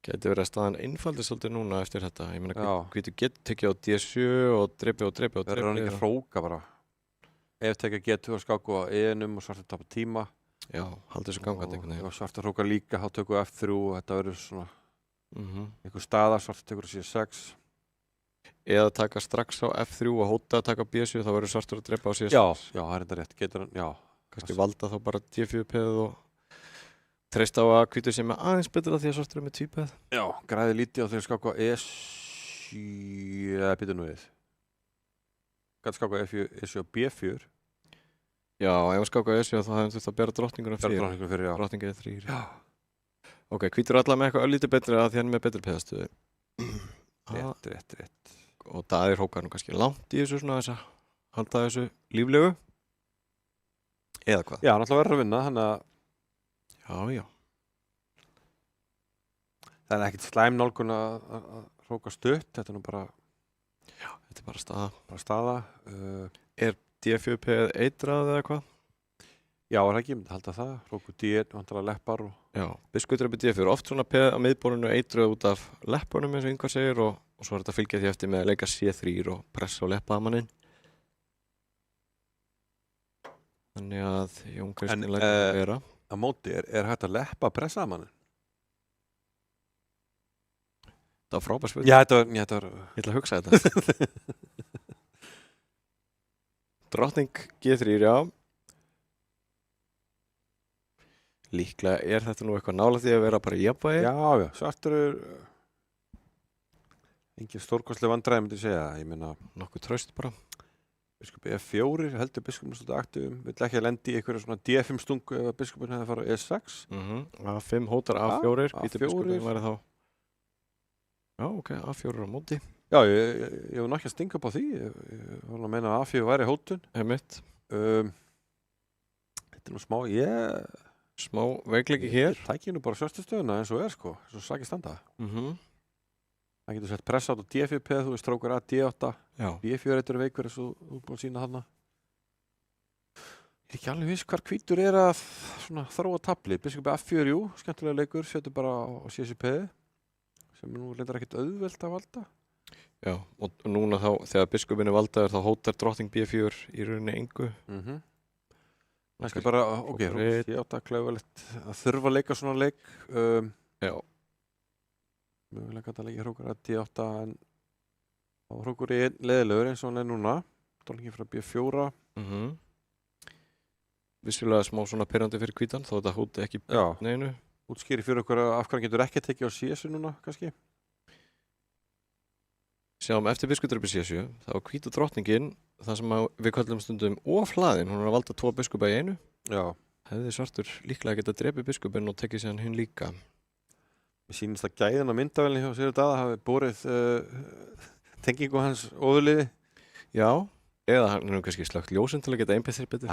Gæti verið að staðan einfaldi svolítið núna eftir þetta. Ég meina hvítu getur tekið á D7 og drepið. Verður hann ekki að hróka bara. Ef tekið getur að skáku á E-num og svartur tapa tíma. Já, haldið þessu gangandi einhvern veginn. Og svartur hróka líka, þá tökum við F3 og þetta verður svona einhver staða, svartur tekur að C6. Eða taka strax á F3 og hóta að taka B7, þá verður svartur að drepa á C6. Já, það er þetta rétt. Getur hann, já. Kannski valda þá bara D4-peðið og treysta á að hvítur sé með aðeins betra því að svartur er með 2-peð. Já, græði lítið á því að skáka á E7, eða býta nú við. Gæti skáka á E7 og B4. Já, ef hann skáka á E7 þá hefum þurft að bera drottninguna fyrir. Já. Drottninga E3. Já. Ok, hvítur er allavega með eitthvað öllítið betri að því hann er með betri peðastöðu. Rétt. Og Daði hrókar nú kannski langt í þessu svona þess að halda þessu líflegu. Eða hvað? Já, hann ætla að vera að vinna, þannig að... Já. Það er ekkert slæm nálgun að hróka stutt, þetta er nú bara... Já, þetta er bara staða. Er D4-peð eitrað eða hvað? Já, er ekki, ég myndi halda það. Hróku D1, vantarlega leppar og... Já, biskup drepið D4. Oft svona peð á miðborðinu eitrað út af leppunum eins og Ingvar segir og svo er þetta að fylgja því eftir með að leika C3 og pressa á leppaðamanninn. Þannig að Jón Kristinn lætur að vera. Á móti, er hægt að leppa pressaðamanninn? Það var frábær spurning. Já, þetta var... Ég ætla að hugsa þetta. Drottning G3, já. Líklega er þetta nú eitthvað nálægt því að vera bara í jafnvægi. Já, svartur er engin stórkostleg vandræði, myndi ég segja það. Ég meina nokkuð traust bara. Biskup E4, heldur biskupinn svolítið aktífum. Vill ekki að lendi í einhverju svona D5 stungu ef biskupinn hefði farið E6. A5 hótar A4, hvítur biskupinn væri þá. Já, ok, A4 á móti. Já, ég hef nokkið að stinga upp á því. Ég var að meina að A4 væri hótun. Einmitt. Þetta er nú smá, smá veikleiki hér. Það tækir nú bara svörstustöðuna eins og sko. Eins og sakið standa. Það getur sett pressa á D4-peð, þú veist strókar að D8. Já. D4 eitthvað veikur eins og þú búin að sína þarna. Ekki alveg viss hvar hvítur að svona þróa tafli. Biskup F4, jú, skemmtilega leikur, setur bara á CSP sem nú reyndar ekkert auðvelt að valda. Já, og núna þá, þegar biskupinn valdaður, þá hótar drottning B4 í rauninni engu. Næstu bara, ok, Rókur D8, klaufalegt að þurfa að leika svona leik. Já. Mögulega gæti að leika Rókur að D8 en Rókur er leiðilegur eins og hann núna. Drottningin frá B4. Vissulega smá svona pirrandi fyrir hvítan, þó þetta hóti ekki neinu. Útskýri fyrir okkur af hvernig getur ekki tekið á CS núna, kannski? Sjáum eftir biskupdreipi C7, þá var hvíta drottningin, það sem við kallum stundum ofhlaðin, hún að valda 2 biskupa í einu. Já. Hefði svartur líklega getað drepið biskupinn og tekið síðan hinn líka. Mér sýnist að gæðin á myndavelni hjá Sigurður Daða hafi borið tengingu hans óðurliði. Já, eða hann kannski slögt ljósinn til að geta einbeitt sér betur.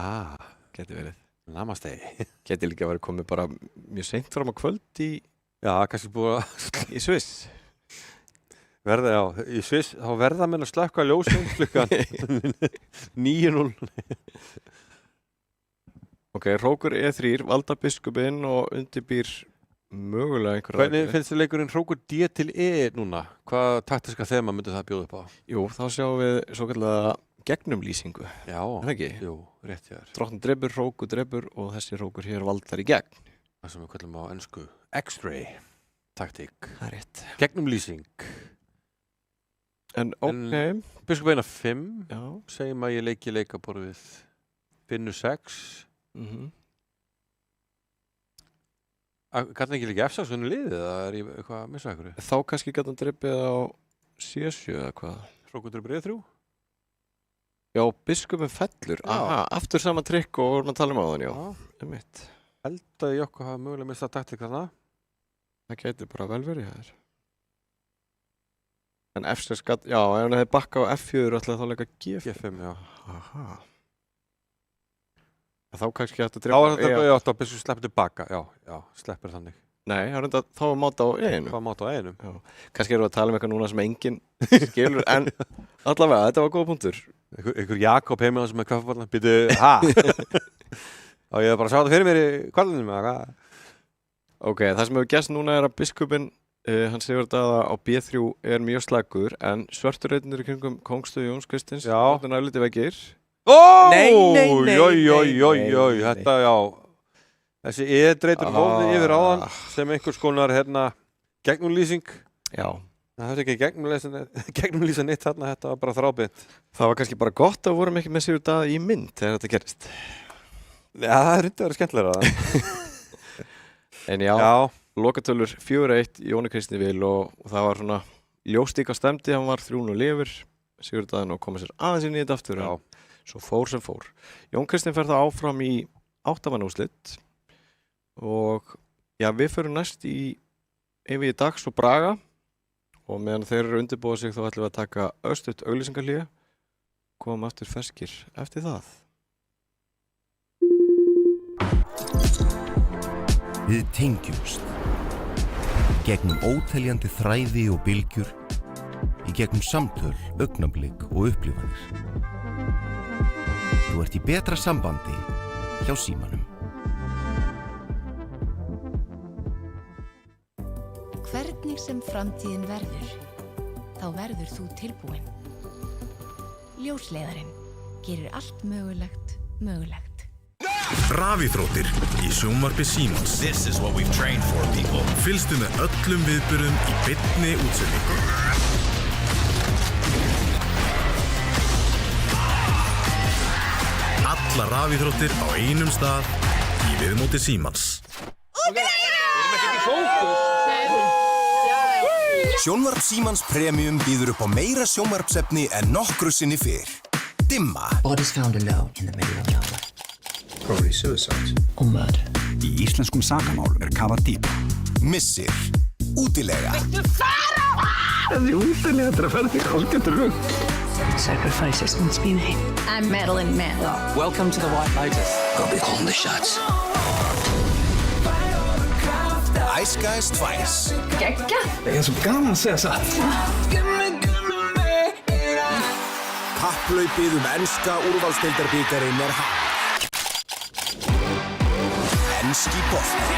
Geti verið. Namaste. Geti líka verið komið bara mjög seint fram á kvöld í... Já, kannski búið í Sviss. Verða, já. Í Sviss, þá verða menn að slökka ljósinn klukkan 9:00. Ok, Rókur E3 valda biskupinn og undirbýr mögulega einhverja... Hvernig finnst þið leikurinn Rókur D til E núna? Hvað taktiska þema myndi það bjóða upp á? Jú, þá sjáum við svokallaða gegnumlýsingu. Já, er ekki? Jú, rétt hjá þér. Drottning drepur, Rókur drepur og þessi Rókur hér valdar í gegn. Það sem við kallum á ensku X-ray taktík. Það er rétt. Gegnumlýsing. En ok. Biskup eina 5. Já. Segjum að ég leiki leikaborð við Finnu 6. Gæti ekki líka F6 unni liðið eða er ég eitthvað að missa ykkur? Þá kannski gæti hann drepið á C7 eða hvað? Rókur drepur E3? Já, biskupinn fellur. Aha, aftur sama trikk og vorum að tala um á þann, já. Mitt. Held að Jokko hafa mögulega mistað taktík þarna. Það gæti bara vel verið hér. En F6 gæti, já, ef hann hefði bakka á F4 ætlaði þá leika G5, já. Aha. Þá kannski hægt að drepa... Þá er þetta E8 að biskup sleppur tilbaka, já, sleppur þannig. Nei, þá er máta á E1. Það var máta á E1. Já. Kannski erum við að tala um eitthvað núna sem enginn skilur, en allavega, þetta var góð punktur. Einhver Jakob heimilann sem er kaffiballan, býtu, og ég bara sá þetta fyrir mér í kvöldunum, eða hvað? Ok, það sem hefur gerst núna er að biskupinn, hann Sigurður Daða á B3 er mjög slagur, en svörturreitinir í kringum Kóngsstöð Jóns Kristins, þetta er næfliti veggir. Nei, þetta, já, þessi E-dreitur hófði yfir áðan sem einhvers konar, gegnumlýsing. Já. Það er ekki gegnumlýsa neitt þarna, þetta var bara þrábitt. Það var kannski bara gott að vorum ekki með Sigurður Daða í mynd þegar þetta gerist. Já, það er reyndið að vera skemmtilega það. En já, lokatölur 4-1 Jóni Kristni vil og það var svona ljóstíka stemdi, hann var 3-0 yfir Sigurður Daðinn og komið sér aðeins inn í þetta aftur. Já. Svo fór sem fór. Jón Kristinn fer það áfram í 8-manna-úrslit og já, við förum næst í Eyvi Dags og Braga og meðan þeir eru undirbúið sig þá ætlum við að taka örstutt auglýsingarhlé, komum aftur ferskir eftir það. Við tengjumst gegnum óteljandi þræði og bylgjur í gegnum samtöl, augnablik og upplifanir. Þú ert í betra sambandi hjá Símanum. Hvernig sem framtíðin verður, þá verður þú tilbúinn. Ljósleiðarinn gerir allt mögulegt mögulegt. Rafíþróttir í sjónvarpi Símans. This is what we've trained for, people. Fylgstu með öllum viðburðum í beinni útsendingu. Alla rafíþróttir á einum stað í viðmóti Símans. Sjónvarp Símans Premium býður upp á meira sjónvarpsefni en nokkru sinni fyrr. Dimma. Bodies found alone in the middle of nowhere. Probably suicide. Or murder. Í íslenskum sakamál kafað dýpt. Missir. Útilega. Viltu fara? Þessi útilega þetta að ferði hálfgetur rugg. Sacrifices must be made. I'm Madeline Mann. Welcome to the White Lotus. Go be calling the shots. Ice Guys 2. Gekka. Það er svo gaman að segja satt. Kapplaupið enska úrvalsdeildarbikarinn hafið. Fisk í botni.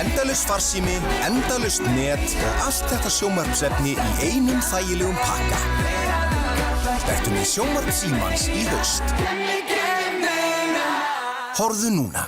Endalaus farsími, endalaust net og allt þetta sjónvarpsefni í einum þægilegum pakka. Vertu með sjónvarp Símans í haust. Horfðu núna.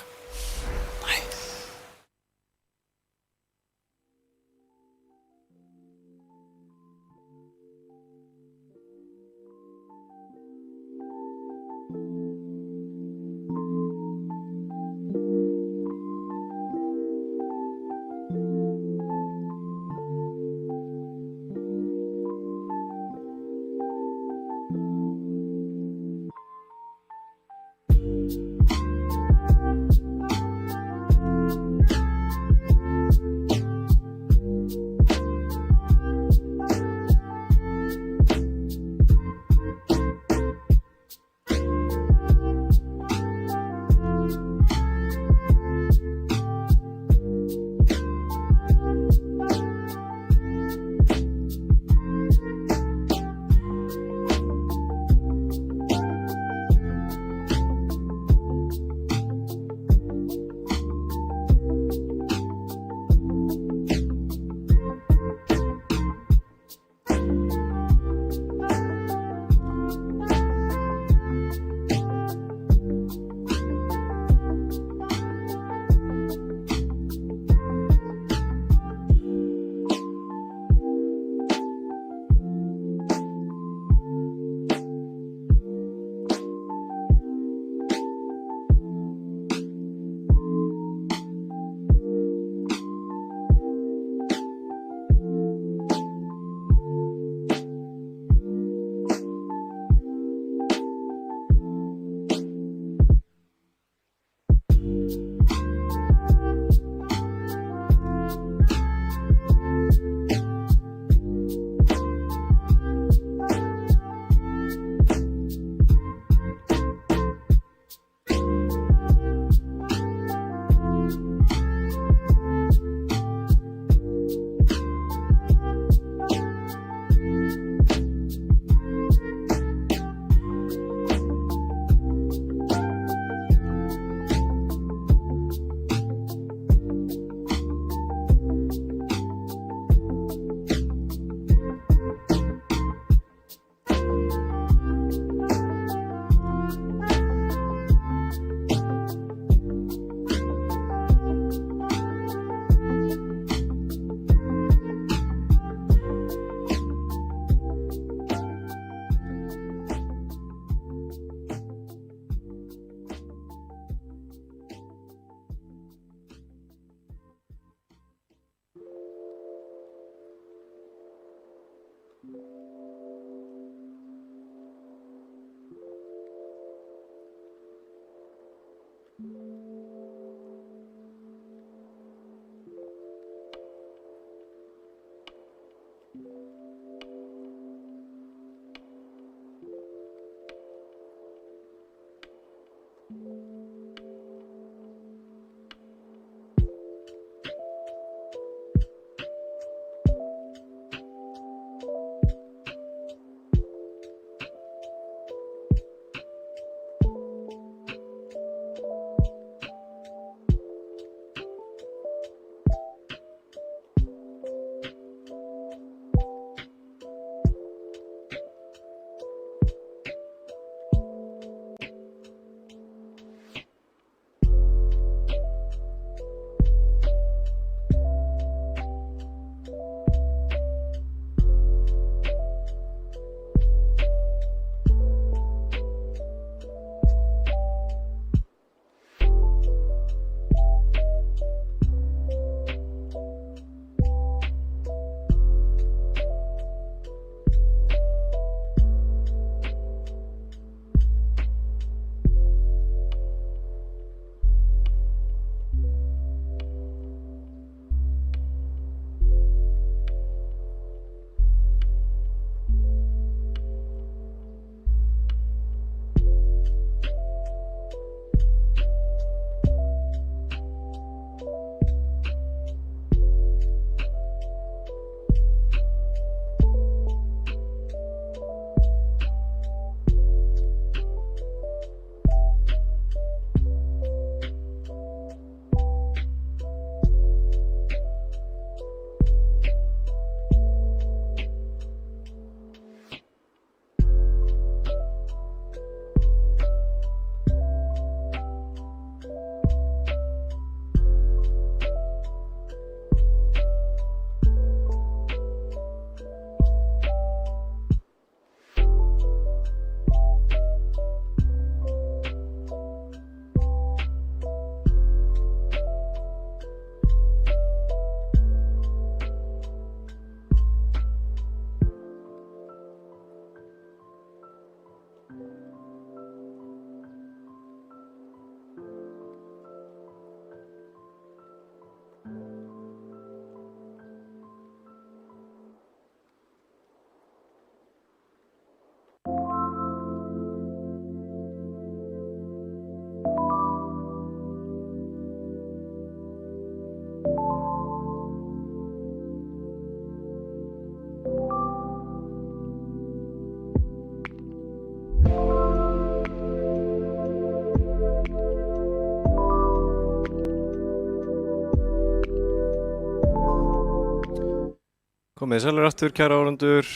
Komið sælir aftur, kæra áhorfendur.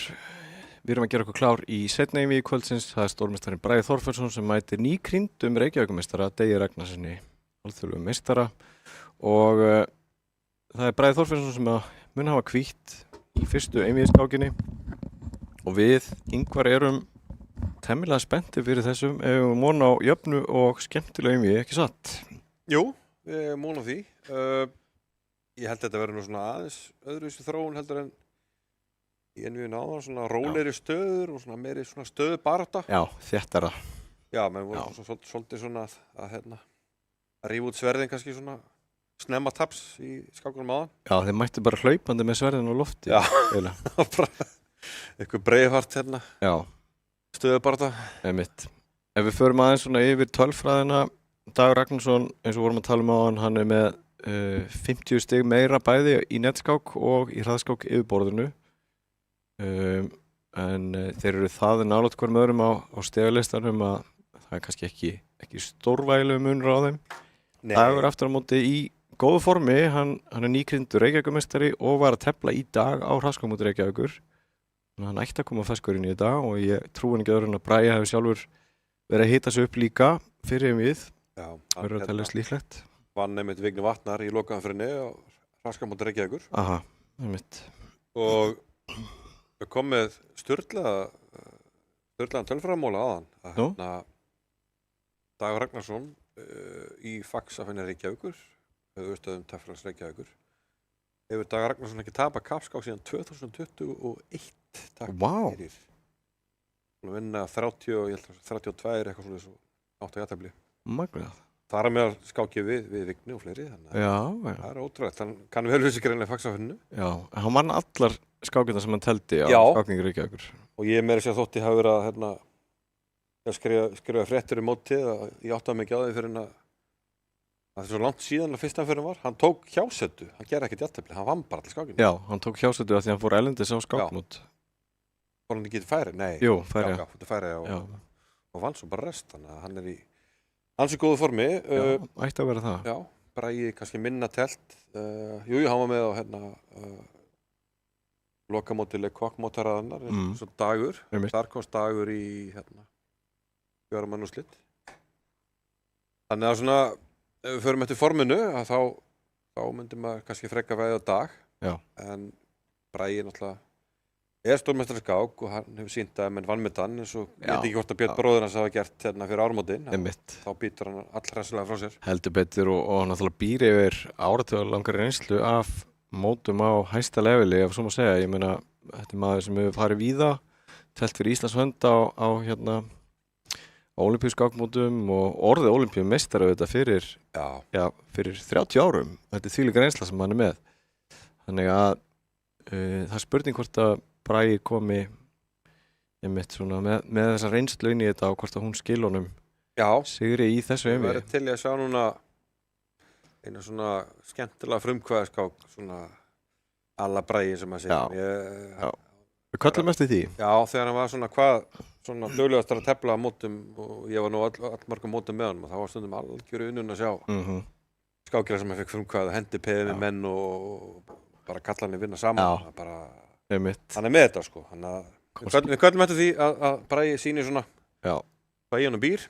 Við erum að gera okkur klár í seinni einvígi kvöldsins. Það er stórmeistarinn Bragi Þorfarsson sem mætir nýkrýndum Reykjavíkurmeistara, Degi Ragnarsssyni, alþjóðlegum meistara. Og það er Bragi Þorfarsson sem mun hafa hvítt í fyrstu einvígiskákinni. Og við, Ingvar, erum temmilega spenntir fyrir þessum. Við erum von á jöfnu og skemmtilega einvígi, ekki satt? Jú, við erum von á því. Ég held að þetta verður nú svona aðeins öðruvísi þróun heldur en í einvíginu áðan, svona rólegri stöður og svona meiri svona stöðubarátta. Já, þéttara. Já, menn voru svolítið svona að rífa út sverðin kannski svona snemma taps í skákunum áðan. Já, þeir mættu bara hlaupandi með sverðin á lofti. Já, bara eitthvað Braveheart Já. Stöðubarátta. Einmitt. Ef við förum aðeins svona yfir tölfræðina, Dagur Ragnarsson, eins og vorum að tala áðan, hann er með 50 stig meira bæði í netskák og í hraðskák yfirborðinu. En þeir eru það nálægt hverjum öðrum á stigalistanum að það er kannski ekki stórvægilegur munur á þeim. Nei. Dagur aftur á móti í góðu formi, hann er nýkrýndur Reykjavíkurmeistari og var að tefla í dag á hraðskák móti Reykjavíkur. Hann ætti að koma ferskur inn í þetta og ég trúi ekki öðru en að Bragi hefur sjálfur verið að hita sig upp líka fyrir við. Já, verður að teljast líklegt. Vann einmitt Vigni Vatnar í lokaumferðinni á hraðskák móti Reykjavíkur. Aha, einmitt. Og við komum með sturlaðan tölfræðamóla áðan að Dagur Ragnarsson í faxafenni Reykjavíkur, höfuðstöðum Teflags Reykjavíkur, hefur Dagur Ragnarsson ekki tapað kappskák síðan 2021. Takk fyrir. Hún vinna 30 og ég held að 32 eitthvað svona svo 8 jafntefli. Magnað. Það er meðal skákið við Vigni og fleiri, þannig að það er ótrúlegt. Hann kann vel við sig greinlega faxafenninu. Já, hann vann allar skákina sem hann teldi á skákningu Reykjavíkur. Og ég meira sér þótti hafi verið að skrifa fréttur mótið að ég áttaði mig ekki á því fyrir að það er svo langt síðan að fyrsta fyrir var. Hann tók hjásetu, hann gerði ekkert jafntefli, hann vann bara allir skákinu. Já, hann tók hjásetu af því hann fór erlendis á skákmót. Fór hann ekki til Færeyja? Nei. Jú, Færeyja. Já, fór til Færeyja og vann svo bara rest, þannig að hann er í ansi góðu formi. Já, ætti að vera það. Já, Bragi kannski minna telt. Jú, hann var með á lokamótileg kokkmótaraðarnar, eins og Dagur. Þar komst Dagur í 4 mann úrslit. Þannig að svona, ef við förum eftir forminu, að þá myndi maður kannski freka vegið á Dag. Já. En Bragi náttúrulega er stórmeistari skák og hann hefur sýnt að menn vann með þann eins og ég veit ekki hvort að Björn bróðir hans hafa gert fyrir áramótin. Þá býtur hann allhressilega frá sér. Heldur betur og náttúrulega býr yfir áratugar langar reynslu af mótum á hæsta leveli, ef svo má segja. Ég meina, þetta er maður sem hefur farið víða, telt fyrir Íslands hönd á ólympíu skákmótum og orðið ólympíu meistari auðvitað fyrir 30 árum. Þetta er þvílík reynsla sem hann er með. Þannig að það er spurning hvort að Bragi komi einmitt svona með þessa reynslu inn í þetta og hvort að hún skil honum sigri í þessu einvígi. Ég verði til að sjá núna eina svona skemmtilega frumkvæðaskák svona alla Bragi sem að segja. Við köllum eftir því. Já, þegar hann var svona duglegastur að tefla á mótum og ég var nú allmörgum mótum með honum og það var stundum algjöru unnun að sjá skákina sem að fekk frumkvæð hendi peðið með menn og bara kalla hann í vinna saman. Hann er með þetta sko. Við köllum eftir því að Bragi sýnir svona hvað í honum býr.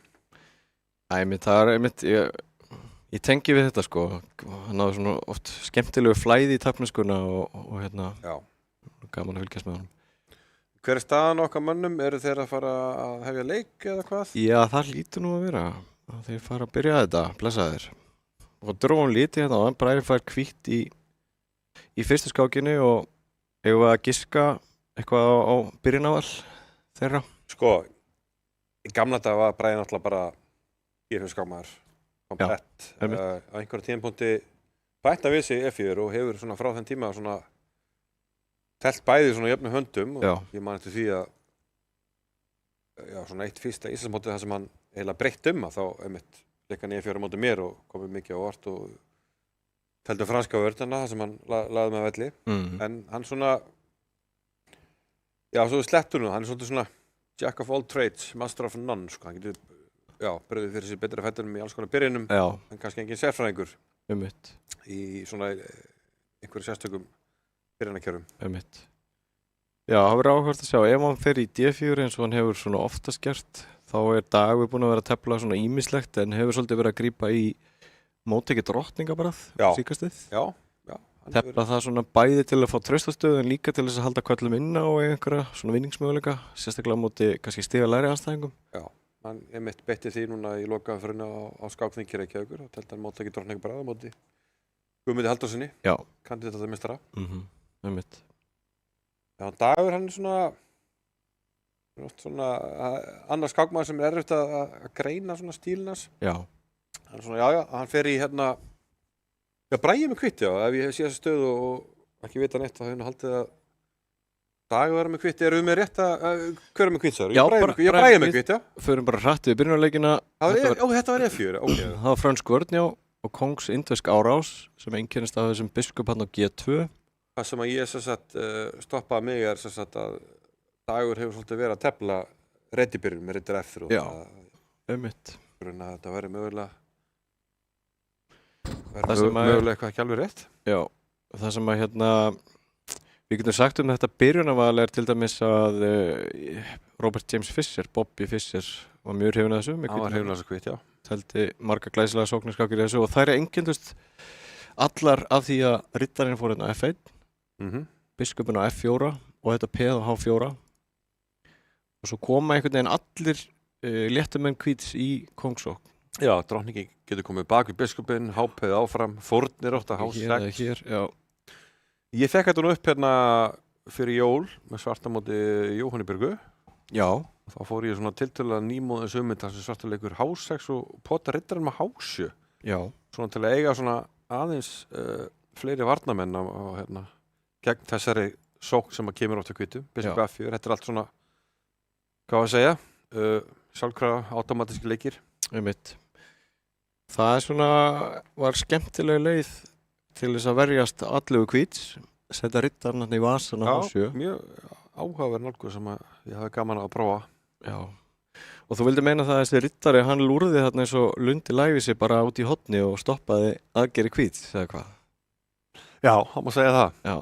Það er einmitt, ég tengi við þetta sko. Hann hafði svona oft skemmtilegu flæði í tapneskuna og gaman að fylgjast með honum. Hver er staðan okkar mönnum? Eru þeir að fara að hefja leik eða hvað? Já, það lítur nú að vera. Þeir fara að byrja þetta, blessaðir. Og dróðum lítið hérna á, Bragi fær hvítt í fyrstu skákinni og eigum við að giska eitthvað á byrjunavall þeirra? Sko, í gamla dag var Bragi náttúrulega bara F4-skákmaður, komplett. Á einhverjum tímapunkti bætta við sig F4 og hefur svona frá þenn tíma svona telt bæði svona jöfnum höndum og ég man eftir því að svona eitt fyrsta Íslandsmótið þar sem hann eiginlega breytt að þá einmitt leik hann í F4 mótið mér og komið mikið á óvart og teldi franska vörðina þar sem hann lagði með velli. En hann svona, svo slettur nú, hann er svolítið svona jack of all trades, master of none, sko. Hann getur, bröðið fyrir sér betra fættunum í alls konar byrjunum, en kannski engin sérfræðingur í svona einhverju sérstökum byrjunarkjörum. Já, það verður áhugavert að sjá. Ef hann fer í D4 eins og hann hefur svona oftast gert, þá Dagur búinn að vera að tefla svona ýmislegt en hefur svolítið verið að grípa í móttekið drottningabarað síkastið. Já. Tefla það svona bæði til að fá traustastöðu en líka til þess að halda köllum inn á einhverja svona vinningsmöguleika, sérstaklega á móti kannski stiga læri anstæðingum. Já, hann mitt beitti því núna í lokaumferðinni á skákþingi Reykjavíkur og teldi hann móttekið drottningabarað á móti Guðmundi Halldórsssyni, kandídatmeistara. Einmitt. Já, Dagur hann svona annar skákmaður sem erfitt að greina svona stílinn hans. Já. Hann svona, hann fer í Bragi með kvitt, ef ég hef séð þessa stöðu og ekki vita neitt þá hefur hann haldið að Dagur vera með kvitt. Erum við rétt að hver er með kvitt, sagður? Já, Bragi með kvitt, Förum bara hratt við byrjunarleikina. Þetta var E4, ok. Það var frönsk vörn, og kongs indversk árás sem einkennist af þessum biskup hann á G2. Það sem að ég stoppaði mig að Dagur hefur svolítið verið að tefla reddibyrjun með riddir F3. Já, einmitt. Þetta verið mögulega eitthvað ekki alveg rétt. Já, það sem að við getum sagt þetta byrjunarval til dæmis að Robert James Fischer, Bobby Fischer, var mjög hrifinn af þessu. Hann var hrifinn af þessu kvitt, já. Teldi marga glæsilega sóknarskákir í þessu og þær einkenndust allar af því að riddarinn fór á F1, biskupinn á F4 og þetta peð á H4 og svo koma einhvern veginn allir léttumenn kvíts í kongsókn. Já, drottningi getur komið bak við biskupinn, hápeðið áfram, fórnir átt að H6. Hér, já. Ég fekk þetta nú upp fyrir jól með svartamóti Jóhanni Björgu. Já. Þá fór ég svona tiltölulega nýmóðins þar sem svartaleikur H6 og pota riddarinn með H7. Já. Svona til að eiga svona aðeins fleiri varnamenn gegn þessari sókn sem að kemur átt að kvitu. Biskup F4, þetta allt svona, hvað að segja, sjálfkrafa automatíski leikir. Einmitt. Það var skemmtileg leið til þess að verjast allegu kvíts, setja riddarinn í vasan á H7. Já, mjög áhugaverð nálgun sem ég hafi gaman að prófa. Já, og þú vildi meina það að þessi riddari, hann lúrði þarna eins og Lundi Lævísi bara út í horni og stoppaði aðgeri kvíts, eða hvað? Já, það má segja það. Já.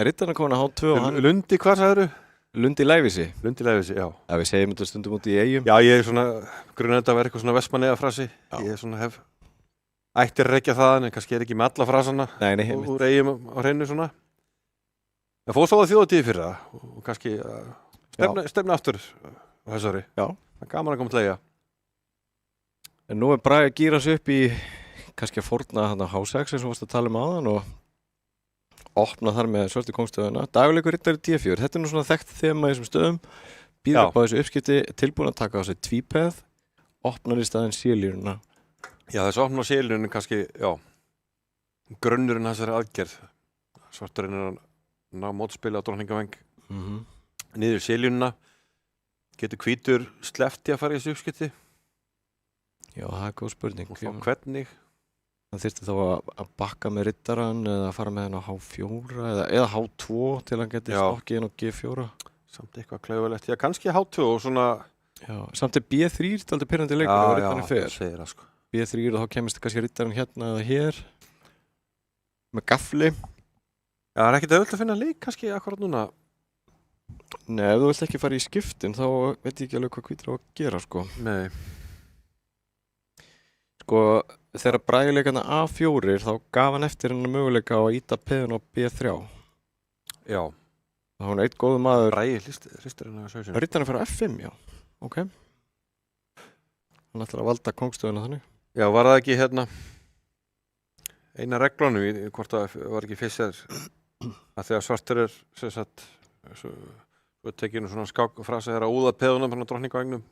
Riddarinn komin að H2 og hann... Lundi, hvað sagðirðu? Lundi Lævísi. Lundi Lævísi, já. Já, við segjum þetta stundum út í Eyjum. Já, ég er svona, grunnað þetta að vera eitthvað svona Vestmannaeyja frasi. Ég hef ættir rekja það, en kannski ekki með alla frasana. Nei, úr Eyjum á hreinu svona. Það fór svo að þjóðatíð fyrir það og kannski stefna aftur á þessari. Já. Það er gaman að koma til Eyja. En nú Bragi að gíra sig upp í kannski að fórna H6 eins og varst að tala áðan og opna þar með svörtu kongstöðuna. Dagurleikur riddari D4. Þetta er nú svona þekkt þema í þessum stöðum. Býður upp á þessu uppskipti, tilbúin að taka á sig tvípeð, opnar í staðinn C-línuna. Já, þessu opnar C-línuna kannski, grunnurinn þessari aðgerð. Svarturinn er að ná mótspili á drottningaveng niður C-línuna. Getur hvítur sleppt í að fara í þessu uppskipti? Já, það er góð spurning. Og þá hvernig? Það þyrfti þá að bakka með riddarann eða að fara með hann á H4 eða H2 til hann geti stokkið inn á G4. Samt eitthvað klaufalegt. Já, kannski H2 og svona... Já, samt B3 er aldrei pirrandi leikur ef riddarinn fer. Já, það segir það sko. B3 og þá kemist kannski riddarinn hérna eða hér með gafli. Já, það er ekkert auðvitað að finna leik kannski akkurat núna. Nei, ef þú vilt ekki fara í skiptin þá veit ég ekki alveg hvað hvítur á að gera sko. Nei. Sko, þegar Bragi leikarna A4 þá gaf hann eftir hennar möguleika á að íta peðun á B3. Já. Það var eitt góðu maður. Bragi hristir hennar að sögja. Riddarinn fyrir F5, já. Ok. Hann ætlar að valda kongstöðuna þannig. Já, var það ekki eina reglunum í hvort það var ekki Fischer að þegar svartur er sem sagt svo tekinu svona skákfrasa þegar að úða peðunum hann á drottningavengnum.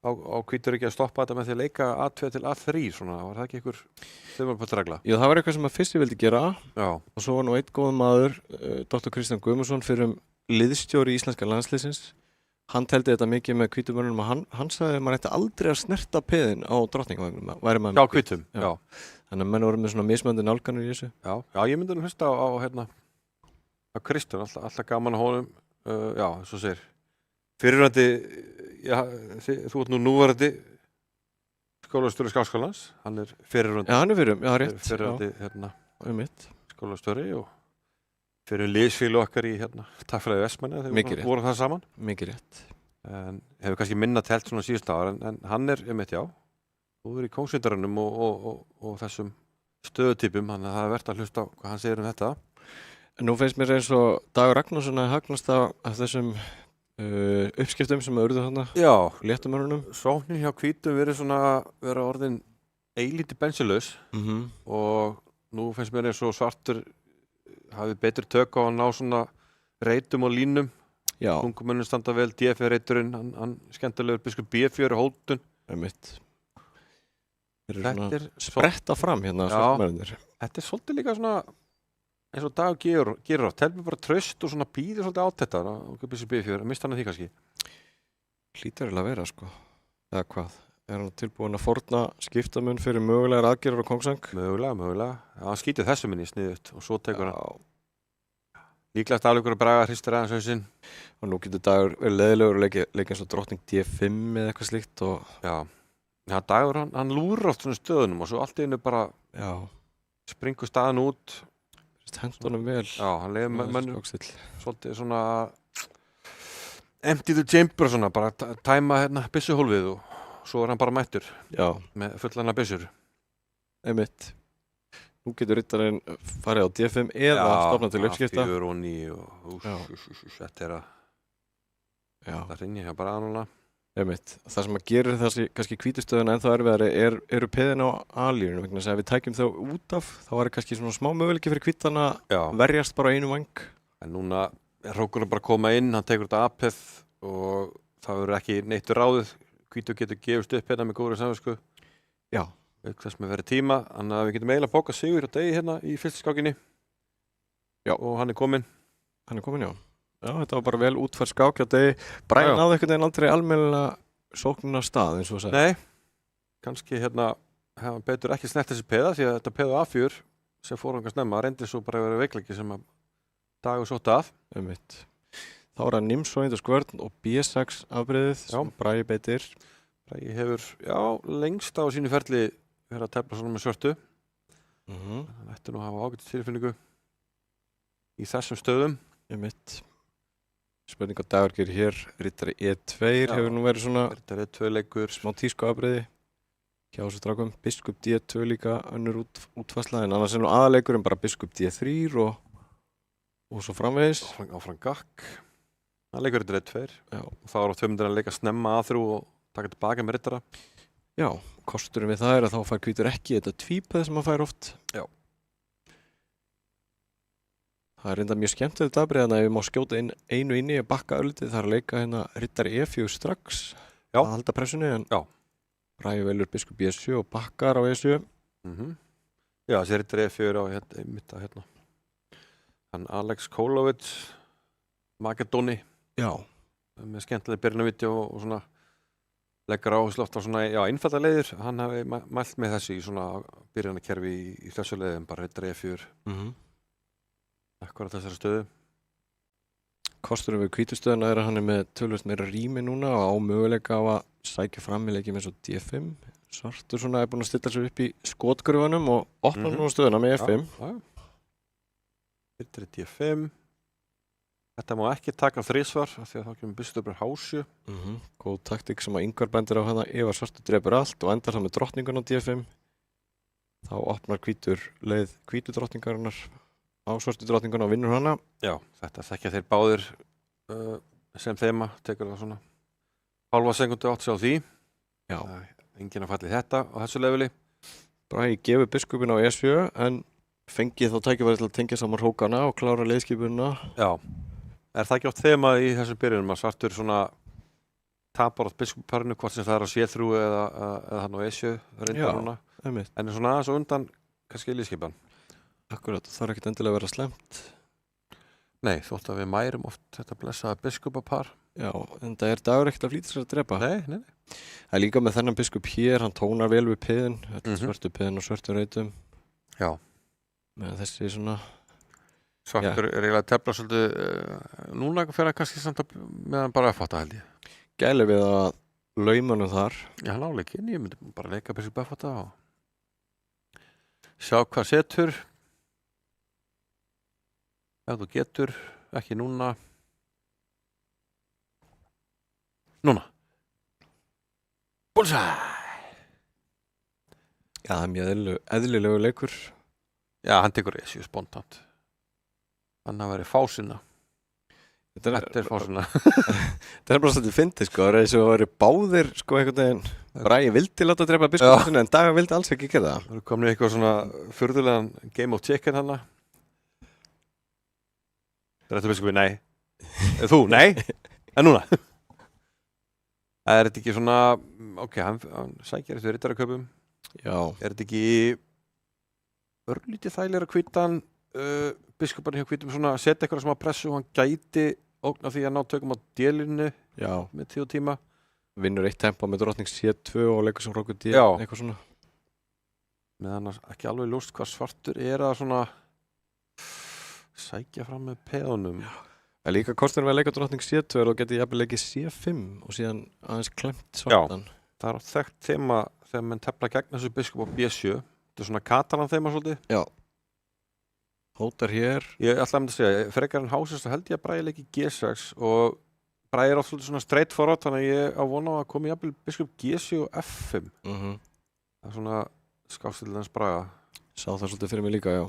Á hvítur ekki að stoppa þetta með því að leika A2 til A3 svona, var það ekki einhver þumalpotregla? Jú, það var eitthvað sem að Fischer vildi gera. Já. Og svo var nú einn góð maður, Dr. Kristján Guðmundsson, fyrir liðstjóri íslenska landsliðsins. Hann teldi þetta mikið með hvítumönnum og hann sagði að maður ætti aldrei að snerta peðin á drottningavengnum. Já, hvítum, já. Þannig að menn voru með svona mismöndi nálganir í þessu. Já, ég myndi nú hlusta á Kristján, alltaf gaman að honum, já, eins og segir. Fyrirvændi, þú ert nú núverandi skólastjóri Skákskólans, hann er fyrirvændi. Já, hann er fyrirvændi, já, rétt. Fyrirvændi, mitt. Skólastjóri og fyrir liðsfílu okkar í Taflaði Vestmanni þegar við vorum það saman. Mikið rétt. En hefur kannski minna telt svona síðust ára en hann einmitt góður í kóngsveitarunum og þessum stöðutypum, þannig að það verðt að hlusta á hvað hann segir þetta. En nú finnst mér eins og Dagur Ragnarsson að hagnast af þessum uppskiptum sem urðu þarna. Já, léttumörunum. Sóknin hjá hvítum vera orðin eilítið bensilaus og nú finnst mér eins og svartur hafi betri tök á að ná svona reitum og línum. Já. Tungumönnum standa vel, DF-reiturinn, hann skemmtilegur biskup B4 Hóldun. Einmitt. Þetta er spretta fram hérna svartmörunir. Þetta er svolítið líka svona eins og Dagur gerir átt. Telmi bara traust og svona býður svolítið átt þetta og biskup B4, mista hann að því kannski. Hlýtur að vera sko. Eða hvað? Er hann tilbúin að forna skiptamun fyrir mögulegar aðgerðar á Kongsang? Mögulega. Já, hann skýtur þessu minni sniðut og svo tekur hann. Líklegast afleikur að Braga hristir aðeins hausinn. Og nú getur Dagur verið leiðilegur og leika eins og drottning D5 eða eitthvað slíkt og... Já, Dagur hann lúrar oft svona stöðunum og svo allt í einu bara springur staðan út. Hendunum vel. Já, hann leiði mönnum svolítið svona empty the chamber svona, bara tæma byssuhólfið og svo hann bara mættur. Já. Með fullana byssur. Einmitt. Nú getur rittarinn farið á D5 eða stofna til uppskipta. Já, 4 og 9 og þetta að það rinja hjá bara núna. Einmitt. Það sem að gerir þessi kannski hvítustöðuna ennþá erfiðari eru peðin á A-línunum vegna þess að ef við tækjum þá út af þá er kannski svona smá möguleiki fyrir hvítan að verjast bara einu vang. En núna er Hrókurinn bara að koma inn, hann tekur þetta A-peð og það verður ekki neittur ráðið. Hvítur getur gefist upp með góðri samvisku. Já. Þess með verið tíma, þannig að við getum eiginlega bókað sigur á degi í fyrsta skákinni. Já. Og hann er kominn. Hann er kominn, já. Já, þetta var bara vel útfært skák á degi. Bragi náði einhvern veginn aldrei almennilega sóknina stað, eins og það sagði. Nei, kannski hefði betur ekki snert þessi peða, því að þetta peða A4 sem fór hann að snemma, reyndi svo bara að vera veikleiki sem að Dagur sótti af. Einmitt. Þá er það Nimsvönd og Skvörn og B6 afbrigðið sem Bragi beitir. Bragi hefur, lengst á sínu ferli verið að tefla svona með svörtu. Það ætti nú að hafa ágætt tilfinningu í þessum stöðum. Einmitt. Spurning á Dagur gerir hér, rittari E2 hefur nú verið svona rittari E2 leikur, smá tísku afbrigði hjá þessu strákum. Biskup D2 líka önnur útfærsla en annars er nú aðaleikurinn bara biskup D3 og svo framvegis. Áfram gakk. Það leikur rittari E2 og þá er á tvömyndir að leika snemma A3 og taka tilbaka með rittara. Já, kosturinn við það er að þá fær hvítur ekki þetta tvípeð sem hann fær oft. Já. Það er reynda mjög skemmtilegt afbrigði þannig að við má skjóta einu inni að bakka örlítið. Það er að leika rittari E4 strax að halda pressunni en Bragi velur biskup B7 og bakkar á E7. Já, þessi rittari E4 á mitt að hann Alex Kolovic Makedóni. Já. Með skemmtileg byrjunarviti og svona leggur áherslu oft á svona einfalda leiðir. Hann hafi mælt með þessi í svona byrjunarkerfi í þessu leiðum, bara rittari E4. Akkurat þessari stöðu. Kosturinn við hvítustöðuna er að hann er með tölvöld meira rými núna og á möguleika á að sækja fram í leikjum eins og D5. Svartur svona er búinn að stilla sér upp í skotgrufunum og opna núna stöðuna með F5. Rittari D5. Þetta má ekki taka þrisvar af því að þá kemur biskup H7. Góð taktík sem að Ingvar bendir á hana. Ef að svartur drepur allt og endar það með drottningun á D5 þá opnar hvítur leið hvítu drottningarinnar á svartu drottningun og vinnur hana. Já, þetta þekkja þeir báðir sem þema, tekur það svona hálfa sekundu átt sig á því. Já. Enginn að falli þetta á þessu leveli. Bragi gefur biskupin á E7 en fengið þá tækifæri til að tengja saman hrókana og klára leiðskipuna. Já. Er það ekki oft þema í þessum byrjunum að svartur svona tapar átt biskuparinu, hvort sem það er á C3 eða hann á E7 reyndar núna. Einmitt. En er svona aðeins og undan kannski leiðskipan. Akkurat, það er ekkert endilega að vera slemt. Nei, þótt að við mærum oft þetta blessaða biskupapar. Já, en það er Dagur ekkert að flýta sér að drepa. Nei. Það er líka með þennan biskup hér, hann tónar vel við piðin, svörtu piðin og svörtu reytum. Já. Með þessi svona... Svartur er eiginlega að tefla svolítið núna fyrir að kannski samt að meðan bara F8 held ég. Gæli við að laumunum þar. Já, hann áleiki inn, ég myndi bara leika biskup F8 og sjá hvað setur. ef þú getur, ekki núna. Núna. Bullseye! Já, það er mjög eðlilegu leikur. Já, hann tekur Esju spontant. Hann að veri fásina. Þetta er fásina. Þetta er bara svolítið fyndið, sko. Það er eins og það eru báðir, sko, einhvern veginn. Bragi vildi láta drepa biskupinn en Dagur vildi alls ekki gera það. Það er komin eitthvað svona furðulegan Game of Chicken hana. Þetta biskupinn, nei. Þú, nei. En núna. Er þetta ekki svona, ok, hann sækir eftir riddaraköpum. Já. Er þetta ekki örlítið þægilega hvítan biskuparnir hjá hvítum svona setja eitthvað sem að pressu og hann gæti ógna því að ná tökum á délinu með 10 tíma. Vinnur 1 tempo með drottning C2 og leikur sem Róku D, eitthvað svona. Meðan ekki alveg ljóst hvað svartur er að svona sækja fram með peðunum. Það er líka kostur með að leika drottning C2 og geti jafnvel leikið C5 og síðan aðeins klemt svartan. Já, það er þekkt þema þegar menn tefla gegn þessu biskup á B7. Þetta er svona katalan þema svolítið. Já. Hótar hér. Ég ætla að segja, frekar en hásist þá held ég að Bragi leiki G6 og Bragi er oft svolítið svona straight forward þannig að ég á vona að komi jafnvel biskup G7 og F5. Það er svona skástilega hans Braga. Sá það svolítið fyrir mig líka, já.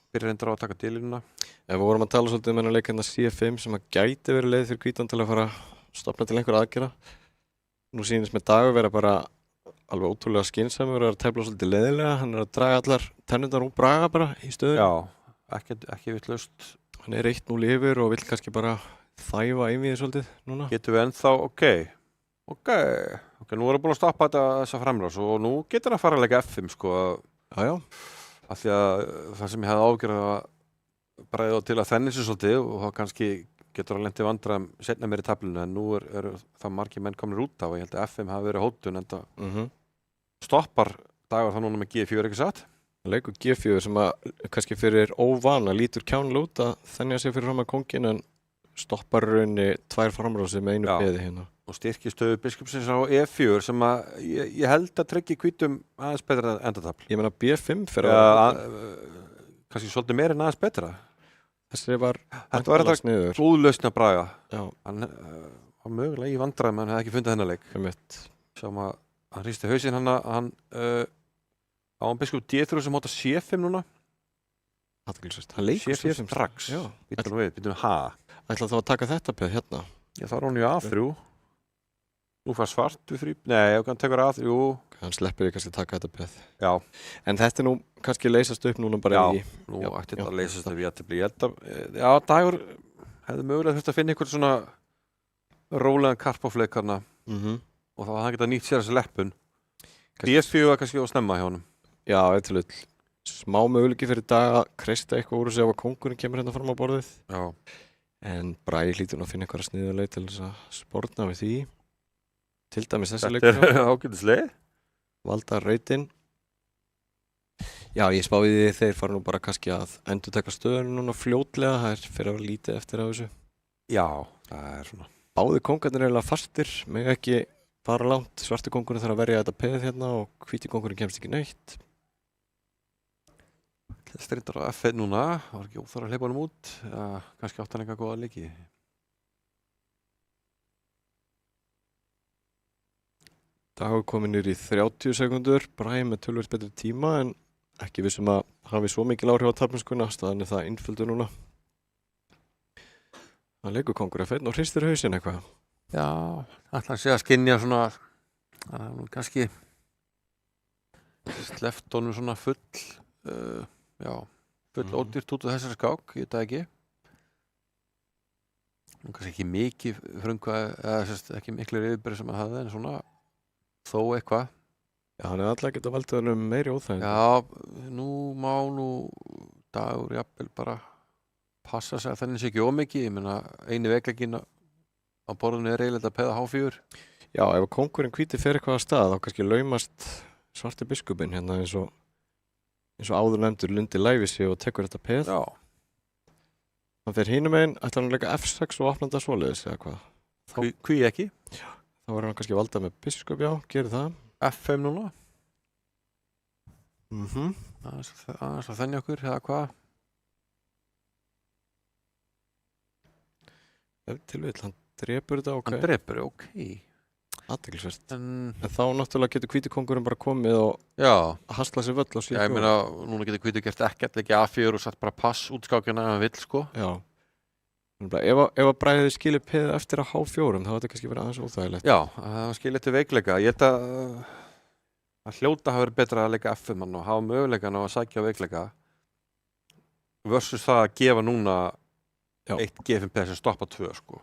Byrjar reyndar á að taka délínuna. Ef við vorum að tala svolítið um hennar leik hérna C5 sem að gæti verið leið fyrir hvítan til að fara að stopna til einhverja aðgerða. Nú sýnist með Dagur vera bara alveg ótrúlega skynsamur og er að tefla svolítið leiðilega. Hann er að draga allar tennundar úr Braga bara í stöðun. Já, ekki vitlaust. Hann er 1-0 yfir og vill kannski bara þæfa einvið svolítið núna. Getum við ennþá, ok, nú erum við búin að stoppa þessa framrás og nú getur hann að fara að leika F5 sko. Já. Af því að það sem ég hefði ágjörð að Bragi á til að þenni sér svolítið og þá kannski getur hann lent í vandræðum seinna meir í taflinu en nú er það margir menn komnir út af og ég held að F5 hafi verið hótun en það stoppar Dagur þá núna með G4 ekki satt? Leikur G4 sem að kannski fyrir óvana lítur kjánlega út að þennja sig fyrir fram að kóngin en stoppar raunni 2 framrási með einu beði hérna. Og styrkir stöðu biskupsins á E4 sem að ég held að tryggja hvítum aðeins betra endatafl. Ég meina B5 fyrir að kannski svolítið meir en aðeins betra. Þessi var þetta var þetta góðlausn að Braga. Já. Hann var mögulega í vandræðum en hann hefði ekki fundið þennan leik. Sjáum að hann hristi hausinn hann á biskup D3 sem hóta C5 núna. Hann leikur C5 strax. Býtum við Ætla þá að taka þetta peð hérna? Já, þá er hún í A3. Nú fær svart við frí. Nei, hann tekur A3. Hann sleppir kannski að taka þetta peð. Já. En þetta er nú kannski leysast upp núna bara í... Nú ætti þetta að leysast upp í jafntefli. Ég held að, já, Dagur hefði mögulega þurft að finna einhvern svona rólegan karpafleik hérna og þá hann geta nýtt sér þessi leppun. D4 var kannski að snemma hjá honum. Já, eitthvað smá möguleiki fyrir Dag að kreista eitthvað úr sig ef að kóngurinn kemur hérna fram á borðið. Já. En Bragi hlýtur að finna einhverja sniðuleið til þess að sportna við því. Til dæmis þessi leikur. Þetta er ágætisleið. Valda rautinn. Já, ég spáði því þeir fara nú bara kannski að endurtaka stöðunum núna fljótlega. Það er fyrir að vera lítið eftir af þessu. Já, það er svona. Báði kóngarnir er eiginlega fastir. Meg ekki fara langt. Svarti kóngurinn þarf að verja þetta peð hérna og hvíti kóngurinn kemst ekki neitt. Strindar á F1 núna, var ekki óþarf að hleypa honum út, kannski átt hann eitthvað góða leiki. Dagur komið niður í 30 sekundur, Bragi með tölvöld betri tíma en ekki vissum að hafi svo mikil áhrif á taflmennskuna, staðan er það innföldu núna. Það leikur kóngur F1 og hristir hausinn eitthvað. Já, ætla að segja að skynja svona, kannski sleppt honum svona full ódýrt út af þessari skák, ég veit það ekki. Kannski ekki mikið frumkvæði, eða ekki miklu yfirbyrði sem hann hafði, en svona þó eitthvað. Já, hann er alltaf getað valdið hann meiri óþægindi. Já, nú má Dagur jafnvel bara passa sig að þenni sig ekki ómikið. Ég meina, eini veikleikinn á borðinu er eiginlega að peða H4. Já, ef kóngurinn hvíti fer eitthvað að stað, þá kannski laumast svarti biskupinn hérna eins og áður nefndur Lundi læfi sig og tekur þetta peð. Já. Hann fer hinum einn, ætlar hann að leika F6 og opna þetta svoleiðis eða hvað? Hví ekki? Já. Þá var hann kannski valdað með biskup, já, gerir það. F5 núna? Aðeins að þennja okkur, eða hvað? ef til vill, hann drepur þetta, ok. Hann drepur, ok. Athyglisvert. En þá náttúrulega getur hvíti kóngurinn bara komið og hasla sér völl á C4. Já, ég meina, núna getur hvíti gert ekkert, ekki A4 og satt bara pass útskákina ef hann vill, sko. Já. Ef að Bragi skilir peðið eftir að H4, þá þetta kannski verið aðeins óþægilegt. Já, það skilir til veikleika. Ég held að hljóta hafa verið betra að leika F5 og hafa möguleikan á að sækja á veikleika versus það að gefa núna eitt G5 peð sem stoppa 2, sko.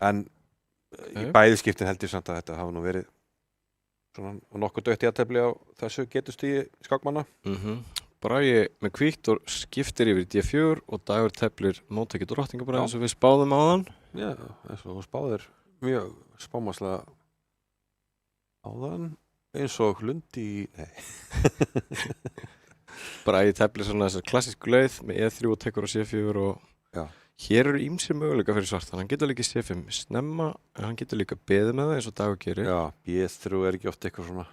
En í bæði skiptin held ég samt að þetta hafa nú verið svona nokkuð dött í aðtefli á þessu getustíi skákmanna. Bragi með hvítt og skiptir yfir D4 og Dagur teflir móttekið drottningabræði eins og við spáðum á þann. Já, eins og spáðir mjög spámaslega á þann eins og Lundi, Bragi teflir svona þessar klassísku leið með E3 og tekur á C4 og hér eru ýmsir möguleika fyrir svartan. Hann getur líka C5 snemma, en hann getur líka beðið með það eins og Dagur gerir. Já, B3 ekki oft eitthvað svona.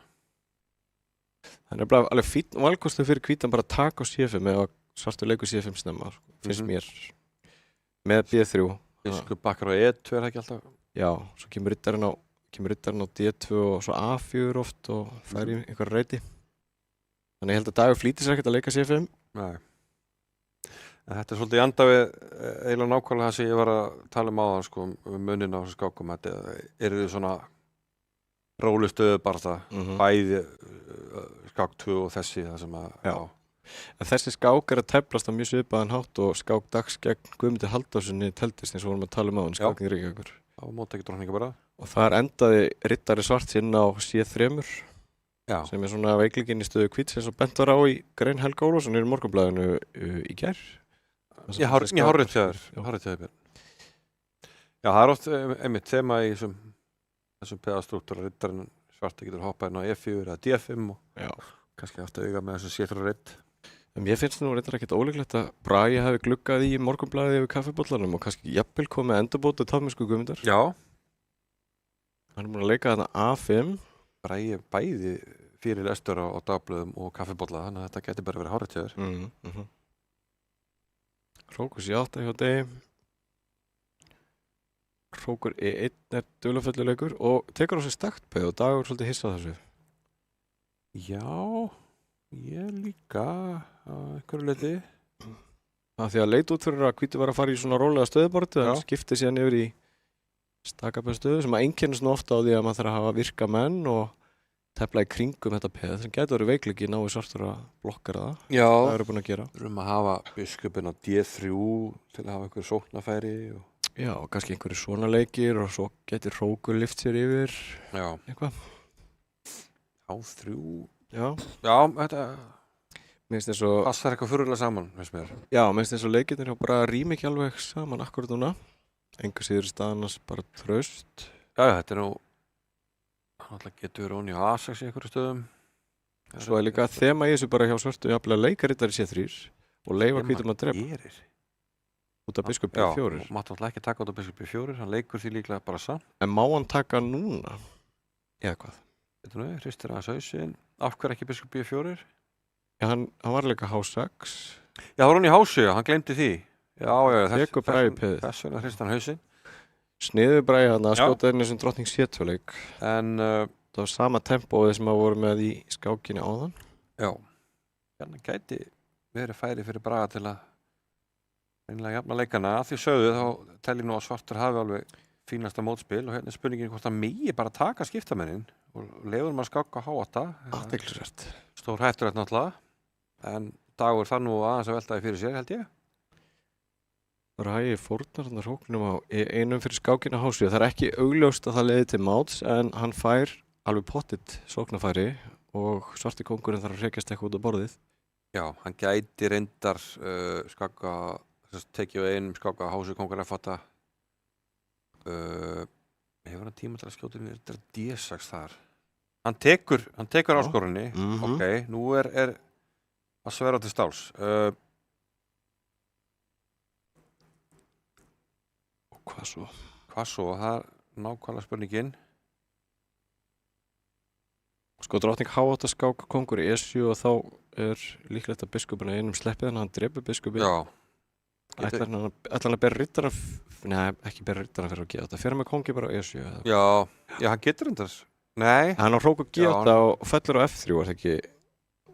Þannig að alveg fínn valkostu fyrir hvítan bara að taka á C5 eða svartur leikur C5 snemma, finnst mér. Með B3. Biskup bakkar á E2 ekki alltaf? Já, svo kemur riddarinn á D2 og svo A4 oft og fær í einhver reyti. Þannig ég held að Dagur flýtir sér ekkert að leika C5. Nei. En þetta svolítið í anda við eiginlega nákvæmlega það sem ég var að tala áðan, sko, muninn á þessu skákum. Þetta eru þið svona rólustöðu bara það, bæði skák 2 og þessi það sem að, En þessi skák að teflast á mjög svipaðan hátt og skák dags gegn Guðmundi Halldórssoni teldist eins og vorum að tala áðan, skákinn Reykjavíkur. Á móttekið drottningabræði. Og þar endaði riddari svarts inn á C3, sem svona veikleikinn í stöðu hvíts eins og bent var á í grein Helga Ólafsson í Morgunblaðinu í gær. Ég hárið til þér. Já, það oft einmitt þema í þessum peðastruktúra riddarinn svarta getur hoppað inn á E4 eða D5 og kannski haft að auga með þessu C3 ridd. Mér finnst nú reyndar ekkert ólíklegt að Bragi hafi gluggað í Morgunblaðið yfir kaffibollanum og kannski jafnvel komið endurbót og táfmennsku Guðmundar. Já. Hann búinn að leika þarna A5. Bragi bæði fyrir lestur á dagblöðum og kaffibolla, þannig að þetta geti bara verið hárið til þér. Hrókur C8 hjá degi. Hrókur E1 dularfulluleikur og tekur á sig stakt peð og Dagur svolítið hissað þessu. Já, ég líka á einhverju leyti. Það því að leit út fyrir að hvíti var að fara í svona rólega stöðubortu en skipti síðan yfir í stakabæð stöðu sem að einkennist nú ofta á því að maður þarf að hafa virka menn og tefla í kringum þetta peð sem getur verið veikleiki náðu svartur að blokkara það. Já. Það eru búin að gera. Við erum að hafa biskupinn á D3 til að hafa einhverju sóknarfæri og já, og kannski einhverju svona leikir og svo getur hrókur lift sér yfir eitthvað. H3. Já. Já, þetta minnst eins og passar eitthvað fyrirlega saman, finnst mér. Já, minnst eins og leikirnir hjá bara rými ekki alveg saman akkurat núna. Engu síður staðannars bara traust. Já, þetta nú alltaf getur verið onni á A6 í einhverju stöðum. Svo líka þema í þessu bara hjá svörtu jafnlega leikarittari C3 og leyfa hvítum að drepa. Út af biskup B4. Já, mátt alltaf ekki taka út af biskup B4, hann leikur því líklega bara samt. En má hann taka núna? Eða hvað? Þetta nú, hristir aðeins hausinn. Af hverju ekki biskup B4? Já, hann var líka H6. Já, það var hann í H7, hann glemdi því. Já, þess vegna hristir hann hausinn. Sniður Bragi hann að skjóta inn þessum drottning C2 leik. En það var sama tempóið sem að voru með í skákinni áðan. Já, hérna gæti verið færi fyrir Braga til að einlega jafna leikana. Að því sögðu þá telli nú að svartur hafi alveg fínasta mótspil og hérna er spurningin hvort það megi bara taka skiptamennin og lefur maður skáka H8. Athyglisvert. Stór hættulegt náttúrulega, en Dagur það nú aðeins að velta því fyrir sér, held ég. Bragi fórnar hann hróknum á einum fyrir skákina H7. Það er ekki augljóst að það leiði til máts, en hann fær alveg pottitt sóknarfæri og svarti kóngurinn þarf að hrekjast eitthvað út á borðið. Já, hann gæti reyndar skaka, tekið á einum skaka H7 kóngur F8. Hefur hann tíma til að skjóta inn í D6 þar? Hann tekur áskorunni. Ok, nú er að sverra til stáls. Hvað svo? Hvað svo? Það er nákvæmlega spurningin. Sko drottning H8 skáka kongur í E7 og þá er líklegt að biskupin einum sleppið en hann drepur biskupin. Já. Ætlar hann að bera rittara nei, ekki bera rittara fyrir á G8 fer hann með kongi bara á E7 eða? Já, hann getur reyndar Nei Hann á hrók á G8 og fellur á F3 er það ekki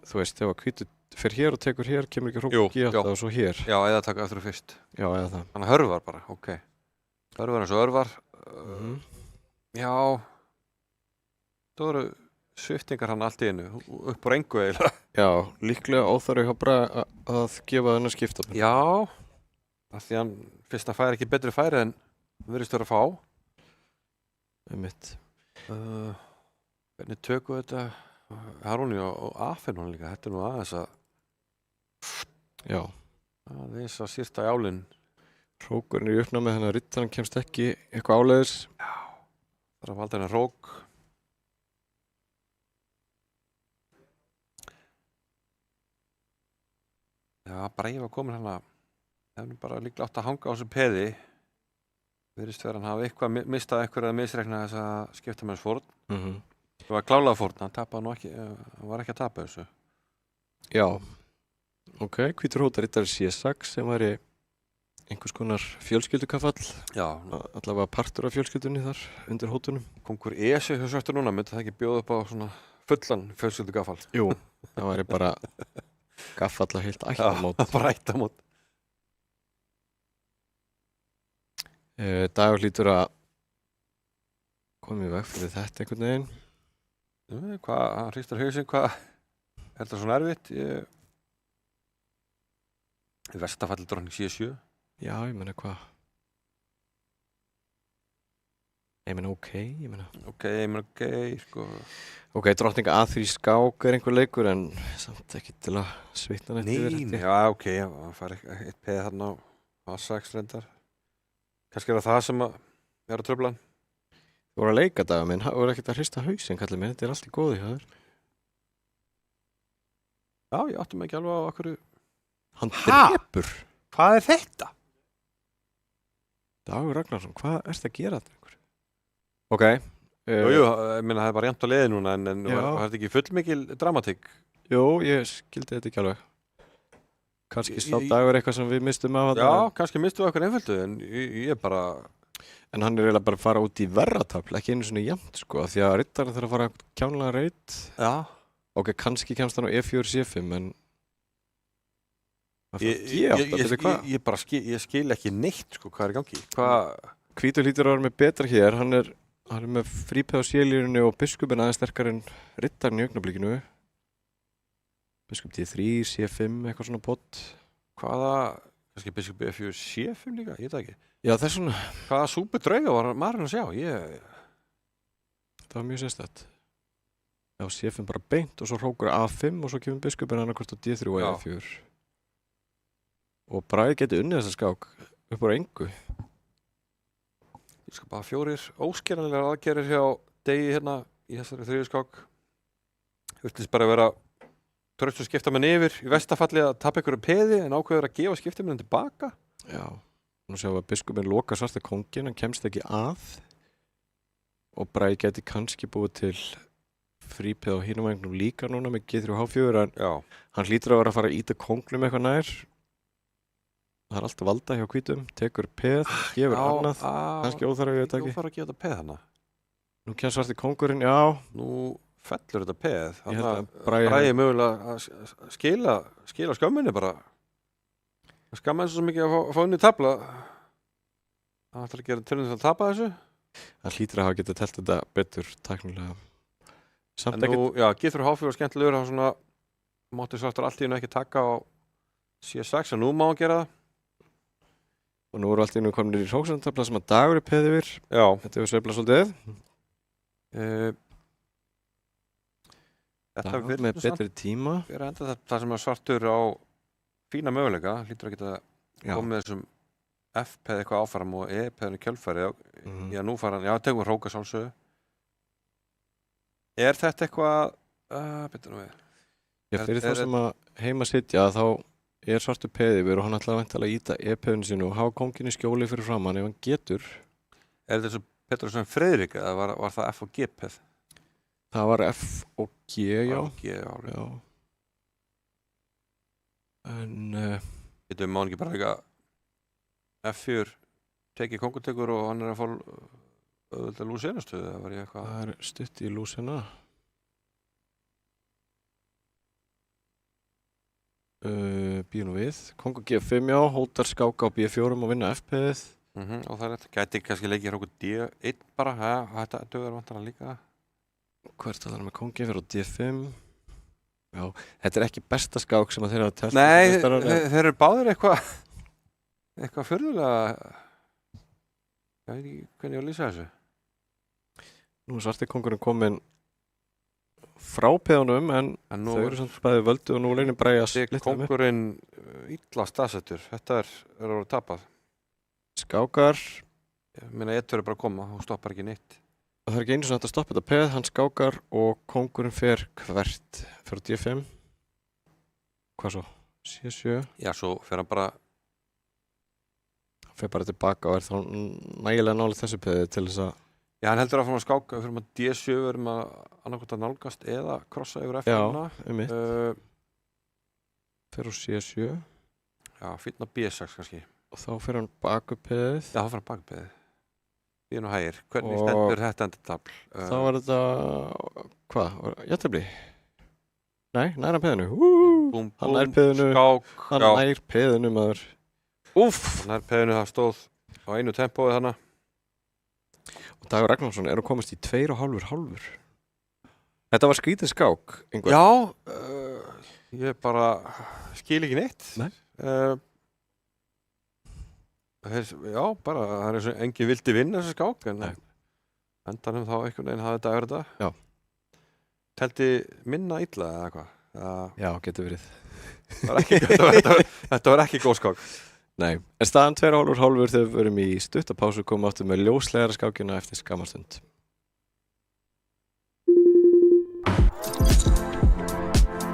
þú veist, þegar hvítur fer hér og tekur hér kemur ekki hrók á G8 og svo hér Já, eða taka F3 fyrst Já, eða það Hann hörvar bara, ok Hörvar eins og örvar Já Það voru sviftingar hann allt í einu upp á engu eiginlega Já, líklega óþarfi bara að gefa þennan skipta Já af því hann fyrst hann fær ekki betri færi en virðist vera að fá Einmitt Hvernig tökum við þetta Harúni og Afenón líka þetta nú aðeins að Já aðeins að sýrta í álinn Hrókurinn í uppnámi þannig að rittaran kemst ekki eitthvað áleiðis Já Það er að valda hennar hrók Já, bara ég var komin hérna hefnum bara líklega átt að hanga á þessu peði virðist vera hann hafa eitthvað mistað eitthvað eða misreikna þess að skipta með þessu fórn Það var klálega fórn, hann tapaði nú ekki hann var ekki að tapa þessu Já, ok, hvítur hótar rittari C6 sem væri einhvers konar fjölskyldukafall Já allavega partur af fjölskyldunni þar undir hótunum Kongur E7 hjá svörtu núna myndi það ekki bjóða upp á svona fullan fjölskyldukafall Jú, það væri bara gaffalla heilt ættamót Já, bara ættamót Dagur hlýtur að koma í veg fyrir þetta einhvern veginn Hvað, hann hristar hausinn, hvað er þetta svona erfitt? Vestafalli drókning C7 Já, ég meina hvað Ég meina ok sko Ok, drottning A3 skák er einhver leikur en samt ekki til að svitna neitt yfir þetta Já, ok, hann fær eitt peð þarna á A6 reyndar Kannski er það sem að vera tröflan Þú voru að leika daga minn, þú voru ekkert að hrista hausinn kallið minn, þetta er allt í góði hjá þér Já, ég átti mig ekki alveg á okkur Hann drepur Hvað er þetta? Dagur Ragnarsson, hvað ertu að gera þetta? Ok Jú, ég minna það er bara jæmt á leiði núna en var þetta ekki fullmikil dramatík? Jú, ég skildi þetta ekki alveg Kannski sá Dagur eitthvað sem við mistum af Já, kannski mistum við okkur einföldu en ég er bara En hann er eiginlega bara að fara út í verratafl, ekki einu svona jæmt sko, því að rittarinn þarf að fara kjánlega reit. Já. Ok, kannski kemst hann á E4, C5, en... Ég skil ekki neitt sko, hvað er í gangi. Hvítur hlýtur að vera með betra hér, hann er með frípeð á C-línunni og biskupin aðeins sterkar en rittarinn í augnablikinu. Biskup D3, C5, eitthvað svona pott. Hvaða, kannski biskup E4, C5 líka, ég veit það ekki. Já, það er svona... Hvaða súpudrauga var maðurinn að sjá? Það var mjög sérstætt. Já, C5 bara beint og svo hrókur A5 og svo kemur biskupin annarkvort á D3 og E4. Og Bragi getur unnið þessa skák upp á engu. Biskup A4, óskeranlegar aðgerðir hjá Degi hérna í þessari þriðju skák. Virtist bara að vera tröst að skipta menn yfir í vestafalli að tapa einhverju peði en ákveður að gefa skiptamennin tilbaka. Já. Nú sjáum við að biskupin loka svarta kóngin, hann kemst ekki að og Bragi geti kannski búið til frípeð á hinum vagnum líka núna með G3 og H4 en hann hlýtur að vera að fara að íta kónglum eitthvað nær. Það er alltaf valda hjá hvítum, tekur peð, gefur annað, kannski óþarf að ég veit ekki. Nú fara að gefa þetta peð hana. Nú kemst svarti kóngurinn, já. Nú fellur þetta peð. Þannig að Bragi mögulega að skila skömminni bara. Það skammaði svo mikið að fá unni tabla. Það ætlar að gera tilnæst að tapa þessu. Það hlýtur að hafa getað telt þetta betur tæknilega. En nú, já, G3 og H4 var skemmtilegur. Það var svona, mátti svartur allt í hennu ekki taka á C6 en nú má hann gera það. Og nú eru allt í hennu komin í hróksantabla sem að Dagur er peð yfir. Já. Þetta hefur sveiflað svolítið. Dagur með betri tíma. Það sem að svartur á fína möguleika, hlýtur að geta komið þessum F-peð eitthvað áfram og E-peðinu kjölfæri. Já, nú fara hann, já, tegum við hróka sálsögu. Er þetta eitthvað, betur nú við? Já, fyrir það sem að heima sitja, þá er svartu peð yfir og hann ætlaði að væntanlega að íta E-peðinu sinu og hafa kónginu skjóli fyrir framann ef hann getur. Er þetta svo Petur sem Friðrik, eða var það F og G-peð? Það var F og G, já. En... Getum má hann ekki bara eitthvað F4 tekið kongutekur og hann að fá auðvitað lúsenustuð, það var ég eitthvað. Það stutt í lúsena. Býðum við. Kongur G5 já, hótar skáka á B4 og vinna F-peðið. Og það gæti kannski leikið okkur D1 bara, þetta dögur vantar líka. Hvert að það með kongur G4 og D5? Já, þetta ekki besta skák sem að þeir hafa telt. Nei, þeir eru báðir eitthvað furðulega, ég veit ekki hvernig ég að lýsa þessu. Nú svarti kongurinn kominn frá peðunum en þau eru samt bæði völdu og nú leynir Bragi að splitta þeim upp. Kongurinn illa staðsettur, þetta er að tapað. Skákar. Ég meina, ettur bara að koma, hún stoppar ekki neitt. Það er ekki einu sem hægt að stoppa þetta peð, hann skákar og kongurinn fer hvert? Fer á D5. Hvað svo? C7. Já, svo fer hann bara... Hann fer bara tilbaka og er þá nægilega nálega þessu peði til þess að... Já, hann heldur að fara að skáka, fyrir maður D7 verður maður annarkvæmt að nálgast eða krossa yfir F1. Já, mitt. Fer á C7. Já, fínn á B6 kannski. Og þá fer hann bakupeðið. Já, þá fer hann bakupeðið. Ég nú hægir. Hvernig stendur þetta endatafl? Þá var þetta, hvað? Jættabli? Nei, næra peðinu. Hann nær peðinu. Skák. Hann nær peðinu, maður. Úff! Hann nær peðinu, það stóð á einu tempóið þarna. Og Dagur Ragnarsson að komast í 2,5. Þetta var skrítið skák, einhver. Já, ég bara skil ekki neitt. Nei. Já, bara, það er eins og enginn vildi vinna þessi skák, en endanum þá einhvern veginn hafði Dagur þetta. Já. Teldi minna illa eða eitthvað? Já, getur verið. Þetta var ekki góð skák. Nei, en staðan 2,5 þegar við verum í stuttapásu komum áttu með ljóslegara skákina eftir skammarstund.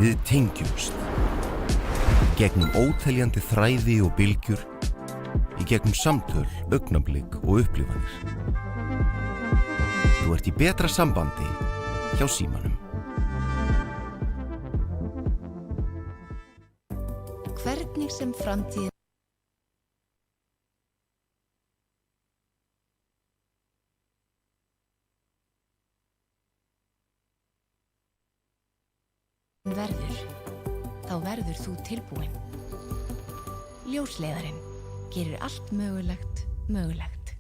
Við tengjumst. Gegnum óteljandi þræði og bylgjur, í gegnum samtöl, augnablik og upplifanir. Þú ert í betra sambandi hjá Símanum. Hvernig sem framtíðin verður, þá verður þú tilbúinn. Ljósleiðarinn gerir allt mögulegt.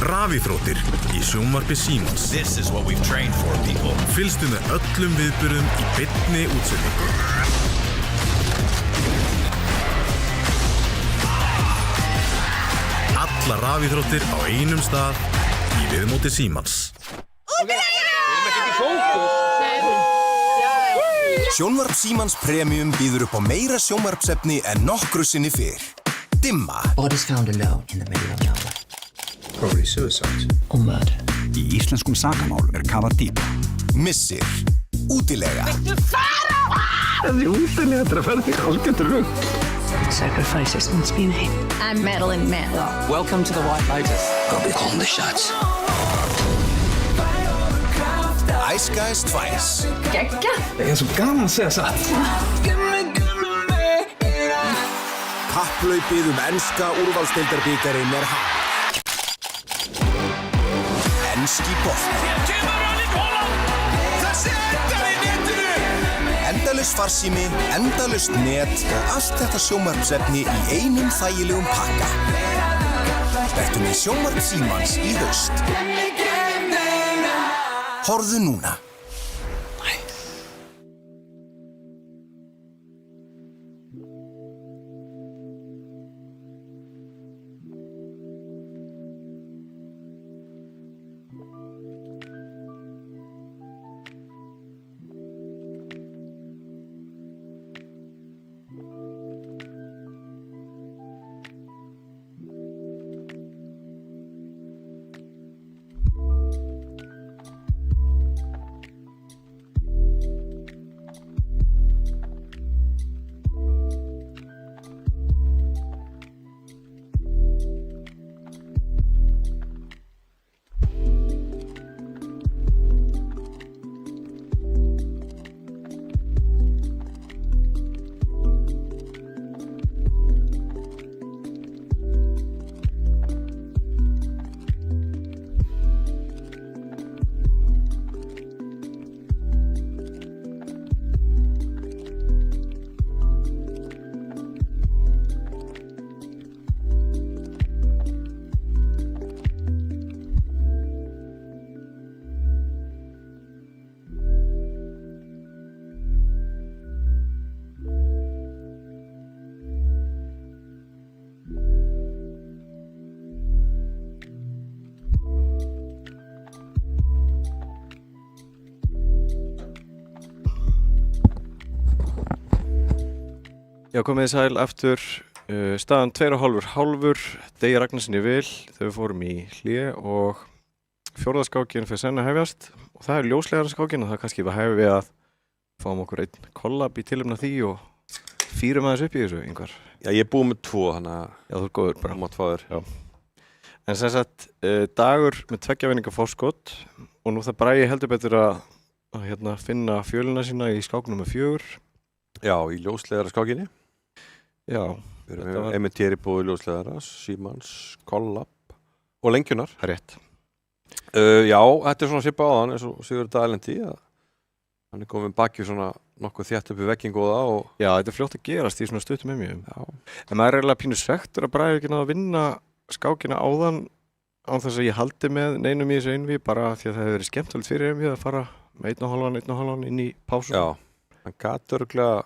Rafíþróttir í sjónvarpi Símans. This is what we've trained for, people. Fylgstu með öllum viðburðum í beinni útsendingu. Alla rafíþróttir á einum stað í viðmóti Símans. Sjónvarp Símans Premium býður upp á meira sjónvarpsefni en nokkru sinni fyrr. Dimma. Bodies found alone in the middle of nowhere. Probably suicide. Or murder. Í íslenskum sakamálum kafað dýpra. Missir. Útilega. Viltu fara? Þessi útlenni þetta að ferði hálfgetur rugg. Sacrifices must be made. I'm Madeline Mann. Welcome to the White Lotus. I'll be calling the shots. Æska tvæs. Gekka. Það er svo gaman að segja satt. Kapphlaupið enska úrvalsdeildarbikarinn er hafið. Enski bolti. Endalaust farsími, endalaust net og allt þetta sjónvarpsefni í einum þægilegum pakka. Vertu með sjónvarp Símans í haust. Horfðu núna. Já, komið þið sæl aftur, staðan 2,5 Degi Ragnarssoni vil þegar við fórum í hlé og fjórðaskákin fyrir senna hefjast og það ljóslegar skákin og það kannski var hefði við að fáum okkur einn kollab í tilefni af því og fýrum aðeins upp í þessu, Ingvar. Já, ég er búið með 2, þannig að Já, þú góður bara. Mátt fá þér. Já. En sem sagt, Dagur með 2 vinninga fórskot og nú það Bragi heldur betur að finna fjölina sína í skák nr. 4. Já, í ljóslegara skákinni. Já. Við erum emitteri búið ljóslegara, Símans, kollab og lengjunar. Það er rétt. Já, þetta svona svipa á þann eins og Sigurður Dalendi að hann komið bakið svona nokkuð þétt upp í veggingóða og... Já, þetta fljótt að gerast í svona stuttum emjum. Já. En maður eiginlega pínu svektur að Bragi ekki náða að vinna skákina áðan án þess að ég haldi með neinum í þessu einví bara því að það hefur verið skemmtilegt fyrir emju að fara með 1,5 inn í pásu. Já, hann gat örugglega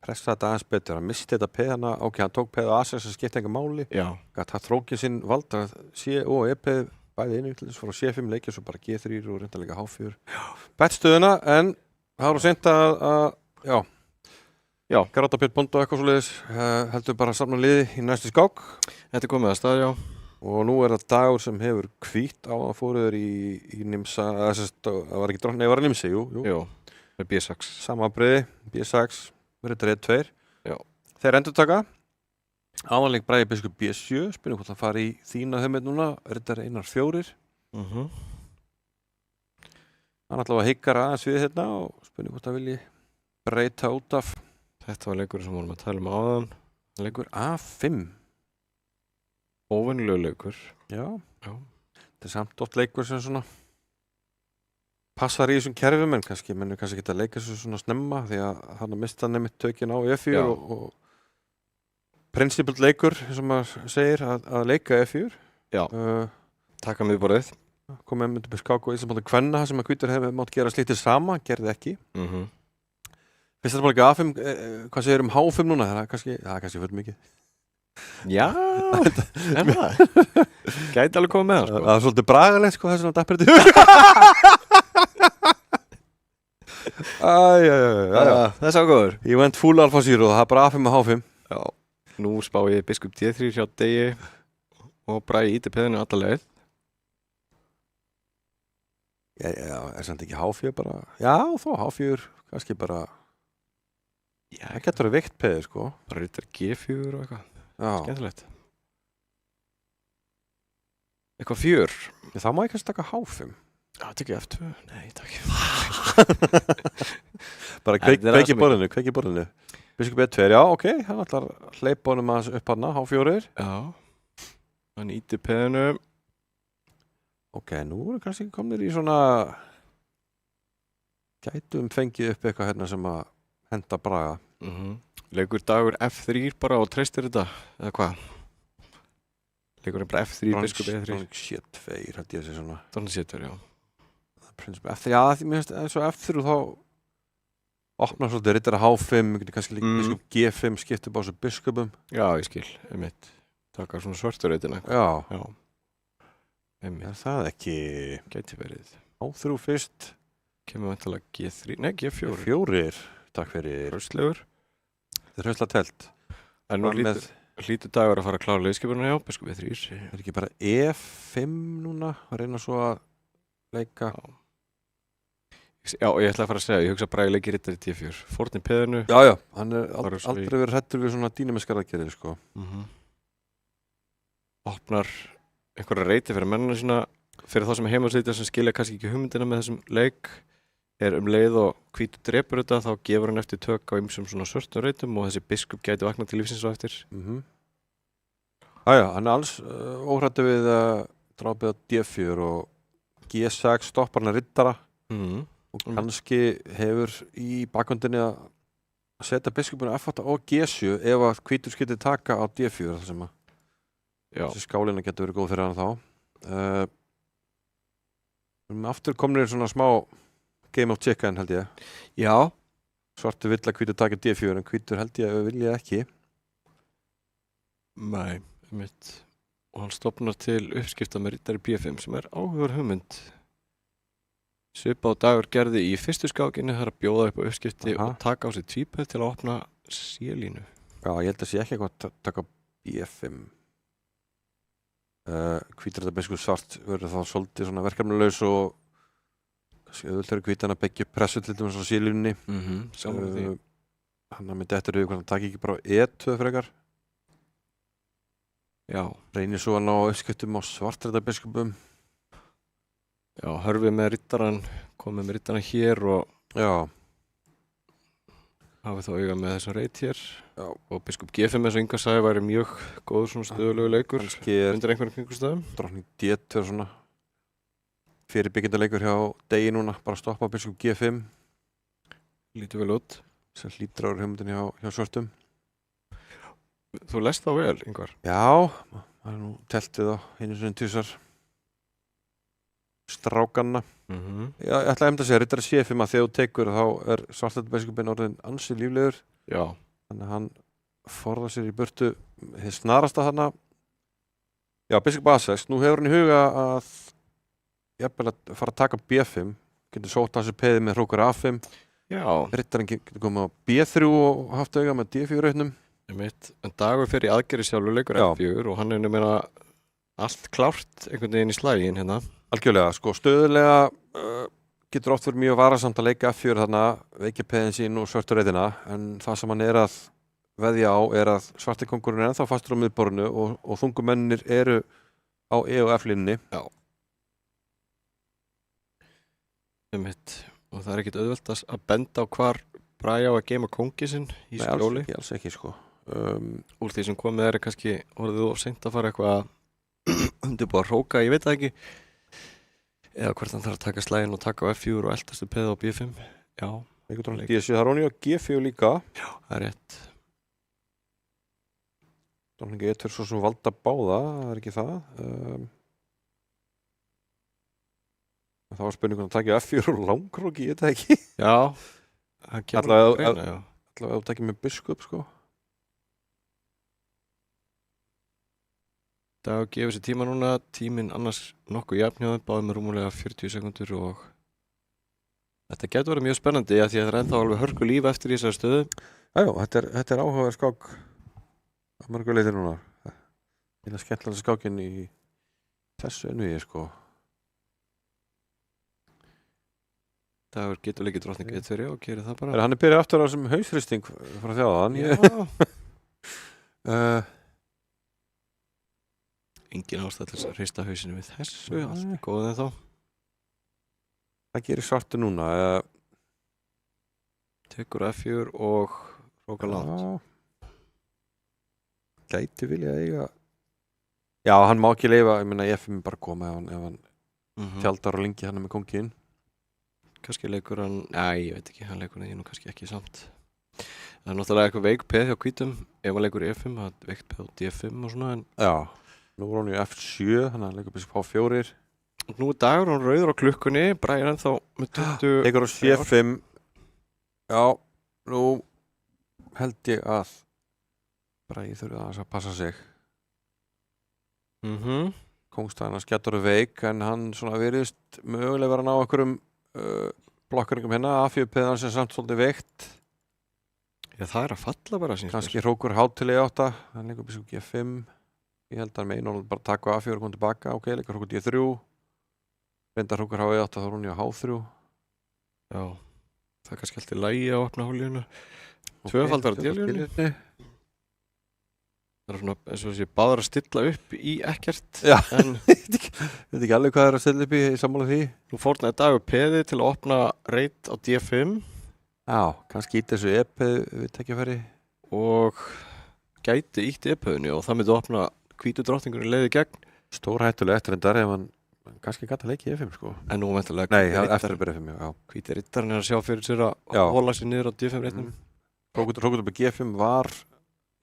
pressa þetta aðeins betur, hann misti þetta peðana, hann tók peð og A6 sem skipti enga máli. Já. Gat haft þrókið sinn valda C og E-peð bæði einu til þess fór á C5 leikja svo bara G3 og reynda leika H4. Bett stöðuna en það var sent að Garðar Björn Bond og eitthvað svoleiðis heldur bara að samna liði í næstu skák. Þetta er komið að stað, já. Og nú er það Dagur sem hefur hvítt á að fóruður í Nimsa, það var ekki Drottning, var Nimsi, jú. Jú, með B6. Sama briði, B6, Riddar E2. Já. Þeir endurtaka. Aðanleik Bragi biskup B7, spyrum hvort hann fari í þína höfmið núna, Riddar Einar 4. Hann ætlaði að hyggar aðeins við hérna og spyrum hvort hann vilji breyta út af. Þetta var leikur sem vorum að tala áðan. Leikur A5. Óvenjulegur leikur. Já. Þetta er samt oft leikur sem svona passar í þessum kerfum en kannski mennur kannski geta að leika svo svona snemma því að hann að mista nefnitt tökin á E4 og prinsipult leikur sem maður segir að leika E4. Já. Taka mig borðið. Komið með með skák og Íslandsmóti kvenna sem að hvítur hefði mátt gera slítið sama, gerði ekki. Fyrst þetta bara ekki A5, hvað segir H5 núna? Það er kannski fyrir mikið. Já, en það gæti alveg komið með það, sko. Það er svolítið bragalegt, sko, þess að dapper þetta. Þess að góður. Ég went full alfa zero, það er bara A5 og H5. Já, nú spá ég biskup D3 hjá Degi og Bragi íti peðinu alla leið. Já, er samt ekki H4 bara? Já, þó H4, kannski bara... Já, það getur að veikt peði, sko. Bara Riddar G4 og eitthvað. Já. Skemmtilegt. Eitthvað 4. Þá má ég kannski taka H5. Já, tekja F2. Nei, takk. Bara kveiki borðinu. Biskup E2, já, ok. Hann ætlar að hleypa honum aðeins upp hana, H4. Já. Hann íti peðinu. Ok, nú erum kannski komnir í svona... Gætum fengið upp eitthvað hérna sem að henda Braga. Leikur Dagur F3 bara og treystir þetta, eða hvað? Leikur bara F3, biskup E3. Drottning C2, held ég að sé svona. Drottning C2, já. Prinsip F3, já, því mér finnst eins og F3 þá opnar svolítið Riddar H5, kannski líka biskup G5 skipta upp á þessu biskupum. Já, ég skil, einmitt. Taka svona svörturreitina. Já. Einmitt. Er það ekki... Gæti verið. H3 fyrst. Kemur vantilega G3, nei G4. G4, takk fyrir. Hraustlegur. Þetta er hraustlega telt. En nú hlýtur Dagur að fara að klára leiðskipurinn, já, biskup E3. Er ekki bara E5 núna? Að reyna svo að leika. Já, ég ætla að fara að segja, ég hugsa Bragi leiki Riddar í D4. Fórnin peðinu. Já, hann er aldrei verið hræddur við svona dýnamiskar aðgerðir, sko. Opnar einhverja reyti fyrir mennina sína fyrir þá sem heimasitja sem skilja kannski ekki hugmyndina með þessum leik er leið og hvítur drepur þetta þá gefur hann eftir tök á ýmsum svona svörtum reytum og þessi biskup gæti vakna til lífsins og eftir. Hann er alls óhræddur við drápið á D4 og G6 stoppar hann að riddara og kannski hefur í bakvöndinni að setja biskupinu F8 og G7 ef að hvítur skyldi taka á D4 þar sem að þessi skálina getur verið góð fyrir hann þá. Aftur komnir svona smá game of chicken held ég. Já. Svartur vill að hvítur taka D4 en hvítur held ég að vilja ekki. Nei, mitt. Og hann stofnar til uppskipta með riddari B5 sem er áhugaður hugmynd. Svipað Dagur gerði í fyrstu skákinni þar að bjóða upp á uppskipti og taka á sig tvípeð til að opna C-línu. Já, ég held að sé ekki eitthvað að taka B5. Hvítar þetta biskup svart verður þá svolítið svona verkefnulegs og auðvitað hvítan að byggja pressu til dæmis á C-línunni. Saman því. Hann myndi eftir hvernig hann taki ekki bara E2 frekar. Já. Reynir svo að ná uppskiptum á svartræta biskupum. Já, hörfið með rittaran, komið með rittaran hér og hafið þá auga með þessa reit hér. Já. Og biskup G5 eins og Inga sagði væri mjög góður svona stöðulegu leikur undir einhverjum kringumstæðum. Drottning D2 svona fyrir byggindarleikur hjá degi núna, bara stoppa biskup G5. Lítur vel út. Sem hlýtur ára hugmyndin hjá svörtum. Þú lest þá vel, Ingvar? Já, það er nú teltið á einu sinni tvisvar. Strákanna. Ég ætla að hefnda að segja, rittari C5 að þegar þú tekur þá er svartræta biskupinn orðinn ansi líflegur. Já. Þannig að hann forðar sér í burtu hið snarasta þarna. Já, biskup A6, nú hefur hann í huga að jafnvel að fara að taka B5, getur sótt að sér peðið með hrókur A5. Já. Rittarinn getur komið á B3 og haft auga með D4-rautnum. En Dagur fer í aðgerri sjálfur leikur F4 og hann er meina allt klárt einhvern veginn í slaginn hérna. Algjörlega, sko, stöðulega getur oft verið mjög varasamt að leika F4 þarna, veikja peðin sín og svörtu reitina, en það sem hann er að veðja á er að svarti kóngurinn er ennþá fastur á miðborðinu og þungumennir eru á E og F-línunni. Já. Og það er ekkit auðvelt að benda á hvar Bragi á að geima kóngi sinn í skjóli. Nei, alls ekki, sko. Úr því sem komið er kannski orðið of seint að fara eitthvað undirbúið að hróka, ég veit það ekki. Eða hvort hann þarf að taka slægin og taka á F4 og eldastu peða á B5. Já. D7, það er honni á G4 líka. Já, það er rétt. Drottning E2 svo sem valda báða, það er ekki það. Það var spurningun að taka F4 og langróki, ég veit það ekki. Já, það kemur að greina, já. Allavega ef þú tekir með biskup, sko. Dagur gefur sér tíma núna, tíminn annars nokkuð jafn hjá þeim, báðum með rúmulega 40 sekundur og þetta getur verið mjög spennandi að því að það er ennþá alveg hörku líf eftir í þessari stöðu. Já, þetta er áhugaverð skák að mörgu leitir núna. Það er skemmtilega skákinn í þessu ennvíi, sko. Dagur getur leikið drottning E2 og gerir það bara. Hann er byrjað aftur á þessum haushrysting frá þjáðan. Já. Engin ástæð til að hrista hausinu við þessu, allt er góð en þá. Það gerir svartu núna. Tekur F4 og hrókar langt. Gæti vilja eiga. Já, hann má ekki leyfa, ég meina F5 bara koma ef hann tjaldar og lengi hann með kónginn. Kannski leikur hann, ég veit ekki, hann leikur hann kannski ekki samt. Það er náttúrulega eitthvað veik peð hjá hvítum, ef hann leikur E5, það er veikt peð á D5 og svona. Já. Nú er hann í F7, þannig að hann leikur biskup H4. Nú er Dagur, hann rauður á klukkunni, Bragi er ennþá með 20... Leikur á C5. Já, nú held ég að Bragi þurfi aðeins að passa sig. Kóngstæðan hans getur veik, en hann svona virðist mögulega vera að ná einhverjum blokkaringum hérna, A4-peðan sem samt svolítið veikt. Já, það er að falla bara síns. Kannski hrókur hátilega 8, hann leikur biskup G5. Ég held að hann með einu bara taka A4 og koma tilbaka, ok, leikur hrókur D3. Reyndar hrókur H1, þá er hún í H3. Já, það er kannski alltaf lægi að opna hólíuna. Tvöfaldar að délíunni. Það er svona eins og þessi báðar að stilla upp í ekkert. Já, ég veit ekki alveg hvað er að stilla upp í sammála því. Nú fórnaði Dagur peði til að opna reit á D5. Já, kannski ítt þessu E-peð við tekjafæri. Og gæti ítt E-peðinu og það myndi opna hvítu drottningurinn leiði gegn. Stór hættulega eftir reyndar ef hann kannski gæti að leiki E5, sko. En nú meintilega. Nei, eftir bara E5, já. Hvíti rittarinn er að sjá fyrir sér að hóla sér niður á D5 reitnum. Hrókur upp í G5 var,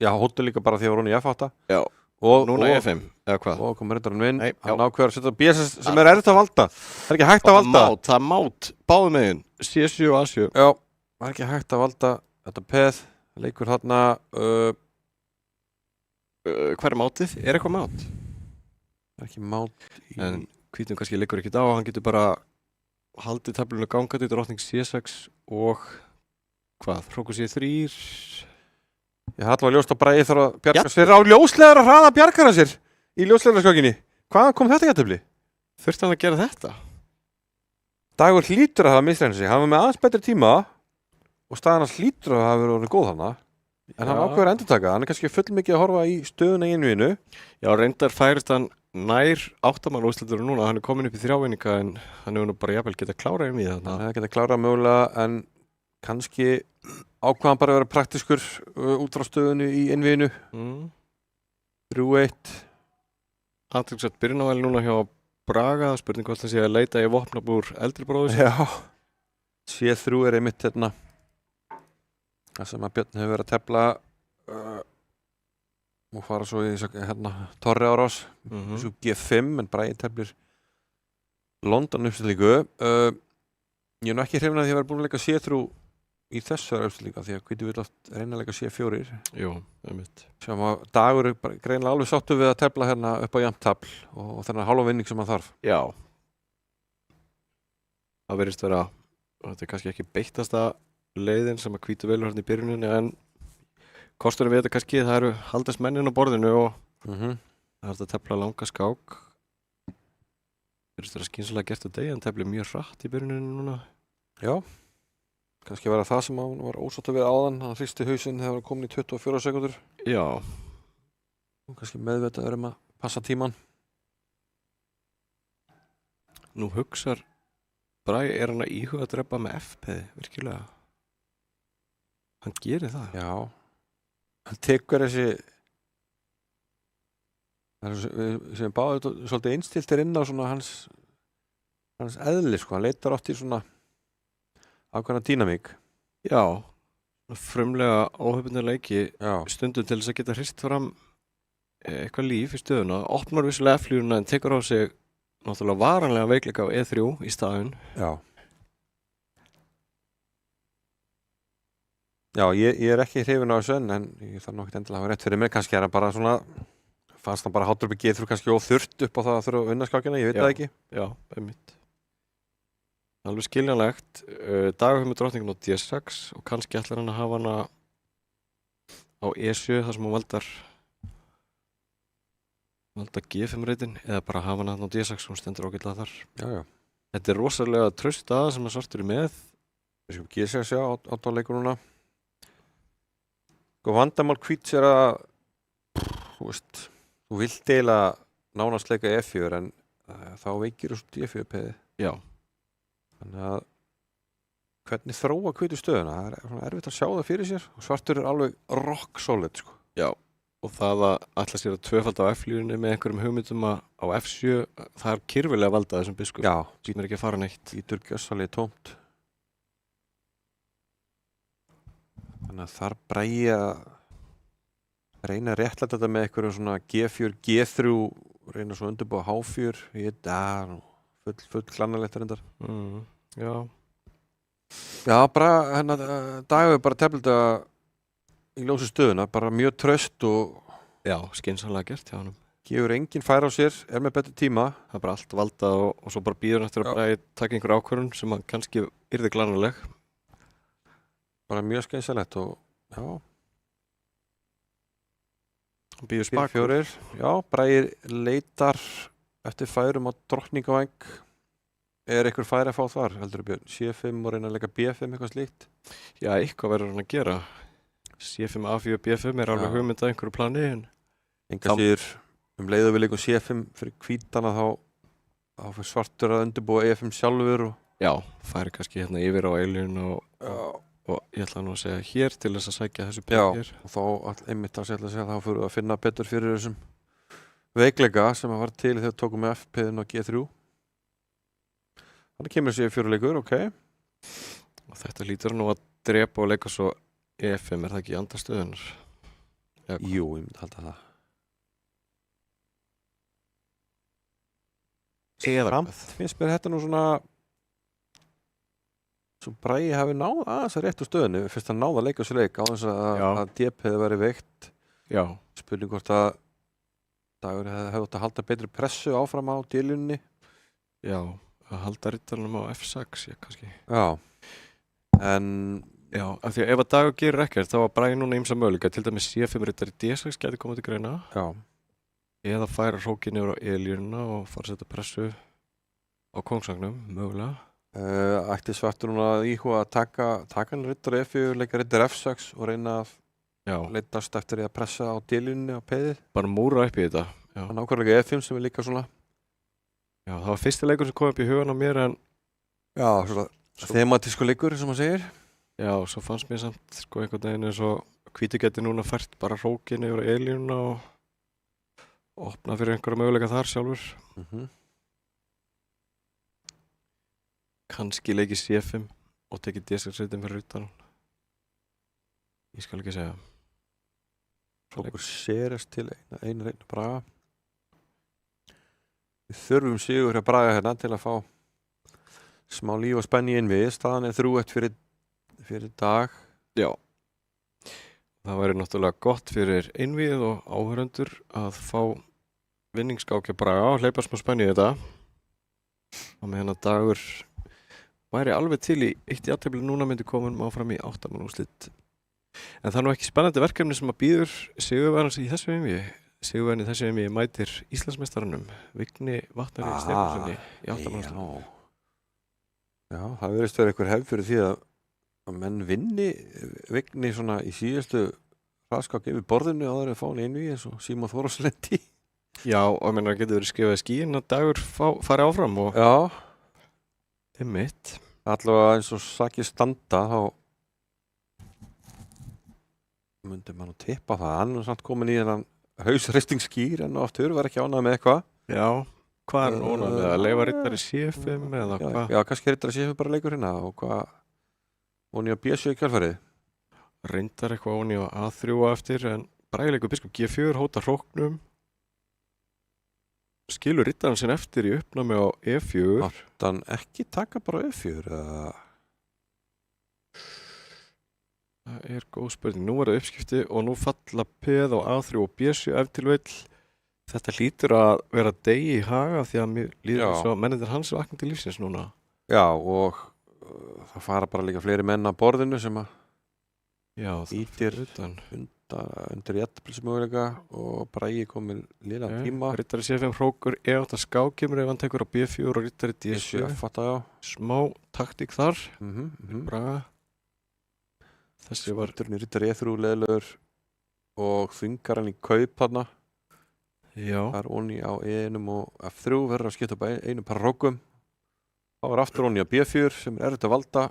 já, hóttu líka bara því að hún í F8. Já, og núna í E5, eða hvað? Og kom rittarinn vinn, hann ákveður að setja BS sem er erfitt að valda. Það er ekki hægt að valda. Það er mát, báðum megin, C7 og A7. Já, það er ekki hægt að valda þetta peð, leikur þarna. Hvað er mátið? Er eitthvað mát? Það er ekki mát í... En hvítum kannski leikur ekkert á, hann getur bara haldið töfluna gangandi, drottning C6 og hvað? Hrókur C3? Ég ætla að ljóst að Bragi þarf að bjarga sér á ljóslegar að hraða bjargar hann sér í ljóslegarskokkinni. Hvaðan kom þetta jafntefli? Þurfti hann að gera þetta? Dagur hlýtur að hafa misreiknað sig. Hann var með aðeins betri tíma og staðan hans hlýtur að hafa verið orðið góð hana. En hann ákveður að endurtaka. Hann er kannski fullmikið að horfa í stöðuna í einvíginu. Já, reyndar færist hann nær 8 manna úrslitur núna. Hann er komin upp í 3 vinninga en hann hefur nú bara jafnvel getað klárað í þarna. Hann hefði getað klárað mögulega en kannski ákvaðan bara að vera praktiskur út frá stöðunu í einvíginu. 3-1. Aðtryggsett byrjunarvæli núna hjá Braga. Spurning hvort hann sé að leita í vopnabúr eldri bróður sér. Já. C3 er einmitt hérna. Það sem að Björn hefur verið að tefla og fara svo í hérna Torri árás. Svo G5 en Bragi teflir London uppstillingu. Ég er nú ekki hrifinn að því að vera búin að leika C3 í þessari uppstillinga því að Hvíti vill oft reyna að leika C4. Jú, einmitt. Sem að Dagur er greinilega alveg sáttur við að tefla hérna upp á jafntafl og þennan hálfa vinning sem hann þarf. Já. Það verðist vera, og þetta er kannski ekki beittasta leiðin sem að Hvíti velur hérna í byrjuninni en kosturinn við þetta kannski það eru haldast mennin á borðinu og það er þetta að tefla langa skák. Verðist vera skynsalega gert að degi en tefli mjög hratt í byrjuninni núna. Já. Kannski vera það sem hann var ósáttur við áðan, hann hristi hausinn þegar hann komin í 24 sekúndur. Já. Og kannski meðvitaður að passa tíman. Nú hugsar Bragi, er hann að íhuga að drepa með FP, virkilega? Hann gerir það. Já. Hann tekur þessi, sem báður svolítið einstiltir inn á svona hans eðli, sko. Hann leitar oft í svona ákveðna dýnamík. Já, frumlega óhefnir leiki stundum til þess að geta hrist fram eitthvað líf í stöðuna. Opnar vissulega F-línuna en tekur á sig náttúrulega varanlega veikleika á E3 í staðinn. Já. Já, ég er ekki hrifinn á þessu en ég þarf nokkið endilega að hafa rétt fyrir mig. Kannski er hann bara svona, fannst hann bara hátur upp í G3 kannski óþurft upp á það að þurfa að vinna skákina, ég veit það ekki. Já, einmitt. Alveg skiljanlegt. Dagur hefur með drottningin á D6 og kannski ætlar hann að hafa hana á E7 þar sem hann valda G5-reitin eða bara hafa hana á D6 hún stendur ágætlega þar. Já, já. Þetta er rosalega traust aða sem að svartur er með. Þessum G6 áttaleikur núna. Og vandamál Hvíts er að þú vilt eiginlega nánast leika E4 en þá veikir þú svo D4-peði. Já. Þannig að hvernig þróa Hvíti stöðuna? Það er svona erfitt að sjá það fyrir sér og svartur er alveg rock solid, sko. Já, og það að ætla sér að tvöfalda á F-línunni með einhverjum hugmyndum á F7, það er kyrfilega að valda þessum biskup. Já. Sem er ekki að fara neitt. Ítur gjössalið tómt. Þannig að þar Bragi að reyna að réttlæta þetta með einhverjum svona G4, G3, reyna svo undirbúa H4, full klannalegt reyndar. Já. Já, bara Dagur bara tefldi í ljósi stöðuna, bara mjög traust og já, skynsamlega gert hjá honum. Gefur enginn færi á sér, er með betri tíma. Það er bara allt valdað og svo bara býður eftir að Bragi taka einhver ákvörðun sem að kannski yrði glannaleg. Bara mjög skynsamlegt og já. Hann býður spakur. 4, já, Bragi leitar eftir færum á drottningavæng. Er einhver færi að fá þar, heldur þú Björn? C5 og reyna að leika B5, eitthvað slíkt? Já, eitthvað verður hann að gera. C5, A4, B5 er alveg hugmyndað einhverju plani. Enga síður leið og við leikum C5 fyrir hvítana þá fyrir svartur að undirbúa E5 sjálfur. Já, færi kannski hérna yfir á eilun og ég ætla nú að segja hér til þess að sækja þessu peð hér. Já, og þá einmitt að segja þá fyrir við að finna betur fyrir þessum veikleika sem var til þegar við tókum með F-peðin og G3. Þannig kemur þessi fjöruleikur, ok. Og þetta lítur nú að drepa og leika svo E5, er það ekki í andra stöðunar? Jú, ég myndi halda það. Samt finnst mér þetta nú svona svo Bragi hafi náð aðeins að réttu stöðunni fyrst að náða að leika þessu leik á þess að DP hefði verið veikt. Já. Spurning hvort að Dagur hefði átt að halda betri pressu áfram á D-línunni. Já, að halda rittarnum á F6, kannski. Já, en Já, af því að ef að Dagur gerir ekkert þá var Bragi núna ýmsa möguleika, til dæmis C5 riddari D6 gæti komið til greina. Já. Eða færa hrókið niður á Elínuna og fara að setja pressu á kóngsagnum, mögulega. Ætti Svartur núna að íhuga að taka hann riddari F4, leika riddari F6 og reyna að leitast eftir því að pressa á D-línunni á P-ið. Bara múra upp í þetta. Já. Hann ákvæmlega F5 sem er líka svona. Já, það var fyrsti leikur sem kom upp í hugan á mér en... Já, svona thematísku leikur sem maður segir. Já, svo fannst mér samt sko einhvern veginn eins og hvíti geti núna fært bara hrókið yfir Elínuna og opna fyrir einhverja möguleika þar sjálfur. Kannski leikið C5 og tekið D6-reitin fyrir riddarann. Ég skal ekki segja. Hrókur sérist til einu reyna Braga. Við þurfum sigur hjá Braga hérna til að fá smá líf og spenni inn við. Staðan er 3-1 fyrir dag. Já. Það væri náttúrulega gott fyrir einvíð og áhörendur að fá vinningsskákja Braga og hleypa smá spenni í þetta. Og með hennar Dagur væri alveg til í eitt jafntefli núna myndi komin áfram í 8 manna úrslit. En það er nú ekki spennandi verkefni sem að býður sigurverðans í þessu einvíði. Sigurverðin í þessu einvíði mætir Íslandsmeistaranum Vigni Vatnari Stefánssoni í 8 manna úrslit. Já, það verðist verið einhver hefð fyrir því að menn vinni Vigni svona í síðustu hraðskák yfir borðinu áður en fá hann í einvígi eins og Símon Þóros lendi. Já, og ég meina það getur verið skrifað í skíin að Dagur fari áfram og... Já. Einmitt. Allavega eins og sakið standa þá myndi maður tippa það. Hann er samt komin í þennan hausreistingsskýr en aftur var ekki ánægð með eitthvað. Já, hvað er hann ánægð með? Að leifa riddari C5 eða hvað? Já, kannski riddari C5 bara leikur hérna og hvað onni á B7 í kjálfarið. Reyndar eitthvað onni á A3 eftir en Bragi leikur biskup G4 hóta hróknum. Skilur riddarann sinn eftir í uppnámi á E4. Átti hann ekki taka bara E4 eða? Það er góð spurning. Nú er það uppskipti og nú falla peð á A3 og B7 ef til vill. Þetta hlýtur að vera degi í haga því að mér líður svo að mennindir hans vakna til lífsins núna. Já, og það fara bara líka fleiri menn að borðinu sem að ítir undir jættapilsmöguleika og Bragi komið lilla tíma. Riddari C5 hrókur E8 skákimur ef hann tekur á B4 og riddari D7. Smá taktík þar. Braga. Þessi var riddari E3 leðilegur og þvingar hann í kaup þarna. Já. Það er onni á E1 og F3 verður að skipta upp einu par hrókum. Það var aftur onni á B4 sem er erfitt að valda.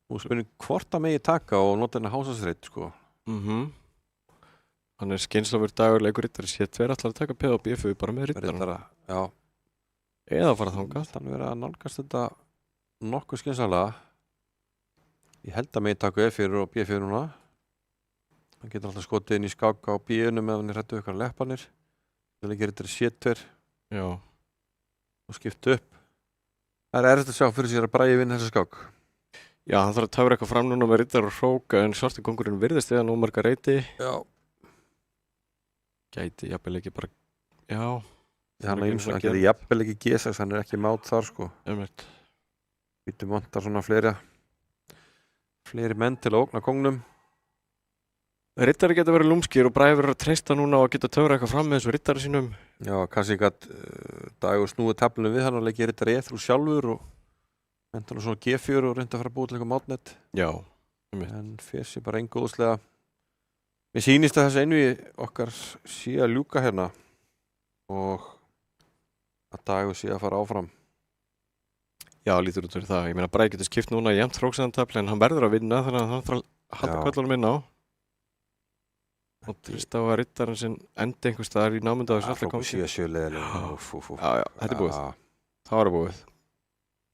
Nú spurning hvort að megi taka og nota hennar hásasreit, sko. Hann er skynslafur Dagur leikur riddari C2 ætlar að taka peð á B4 bara með riddarann. Já. Eða fara þangað. Þannig verið að nálgast þetta nokkuð skynsamlega. Ég held að megi taka E4 og B4 núna. Hann getur alltaf skotið inn í skák á B1 með hann hrættu ykkur leppanir. Það leikir riddari C2. Já. Og skipta upp. Það er erfitt að sjá fyrir sér að Bragi vinna þessu skák. Já, hann þarf að töfra eitthvað fram núna með riddar og hróka en svarti kóngurinn virðist eða nú marga reyti. Já. Gæti jafnvel ekki bara... Já. Hann getur jafnvel ekki G6, hann er ekki mát þar, sko. Einmitt. Vítum vantar svona fleiri menn til að ógna kongnum. Riddari geta verið lúmskir og Bragi verður að treysta núna og geta töfra eitthvað fram með þessu riddari sínum. Já, kannski gat Dagur snúið taflinu við hann og leikið riddari E3 sjálfur og hendur hann svona G4 og reynda að fara að búið til eitthvað mátnett. Já. En fyrir sér bara enn góðslega. Mér sýnist að þessu einvígi okkar sé að ljúka hérna og að Dagur sé að fara áfram. Já, lítur út fyrir það. Ég meina Bragi getur skipt núna í jæmt hróksaðantafli en hann verður að vinna þannig að hann þarf að halda köllunum inn á. Og trist á að riddarinn sinn endi einhvers staðar í námynda á þessu allir komið. Já, þetta er búið. Það var búið.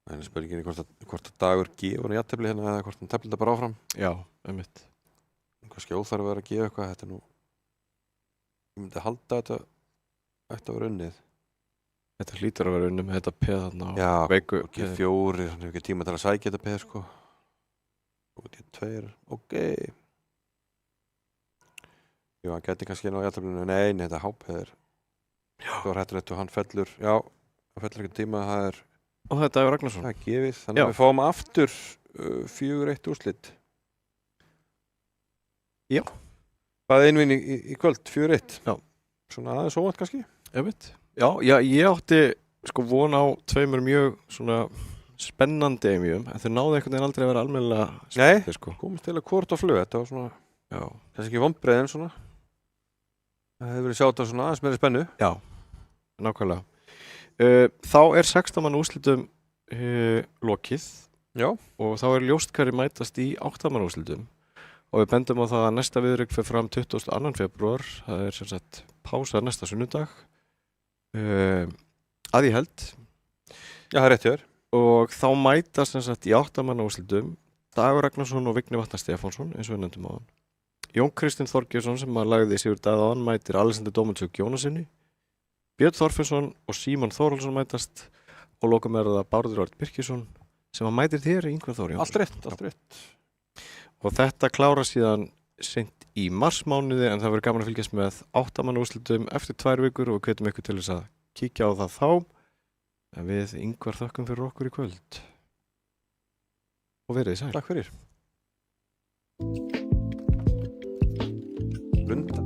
Það er spurninginni hvort að Dagur gefur hann jafntefli hérna eða hvort hann teflir þetta bara áfram. Já, einmitt. Kannski óþarf að vera að gefa eitthvað. Þetta er nú... Ég myndi halda þetta ætti að vera unnið. Þetta hlýtur að vera unnið með þetta peð þarna á veiku. Já, ekki 4, þannig ekki tíma til að sækja þetta peð, sko. Og þetta er 2, ok. Já, hann geti kannski inn á jafnteflinu. Nei, þetta hápeður. Það var hættulegt og hann fellur. Já, hann fellur ekki tíma, það er... Og þetta er Dagur Ragnarsson. Það er gefið. Þannig að við fáum aftur 4-1 úrslit. Já. Hvað einvinn í kvöld? 4-1? Já. Svona aðeins óvænt kannski? Já, ég átti sko von á tveimur mjög svona spennandi einvíum, en þau náðu einhvern veginn aldrei að vera almennilega spennandi, sko. Komist til að hvort á flug, þetta var svona, þessi ekki vonbreiðin svona. Það hefur verið sjátt á svona aðeins meiri spennu. Já, nákvæmlega. Þá er 16 manna úrslitum lokið. Já. Og þá er ljóst hverjir mætast í 8 manna úrslitum. Og við bendum á það að næsta viðrygg fer fram 22. febrúar. Það er sem sagt pása næsta sunnudag. Að ég held. Já, það er rétt hjá þér. Og þá mætast sem sagt í 8 manna úrslitum Dagur Ragnarsson og Vigni Vatnar Stefánsson, eins og við nefndum á hann. Jón Kristinn Þorgeirsson sem að lagði Sigurð Daða á hann mætir Alexander Dómundsuk Jónasinni. Björn Þorfinnsson og Símon Þórhallsson mætast og lokum er það Bárður Örn Birkisson sem að mætir þér í Ingvar Þór Jónsson. Allt rétt. Og þetta klára síðan seint í marsmánuði en það verður gaman að fylgjast með 8 manna úrslitum eftir 2 vikur og við hvetjum ykkur til þess að kíkja á það þá. En við Ingvar þökkum fyrir okkur í kvöld. Og verið sæl. Takk fyrir. Lunda.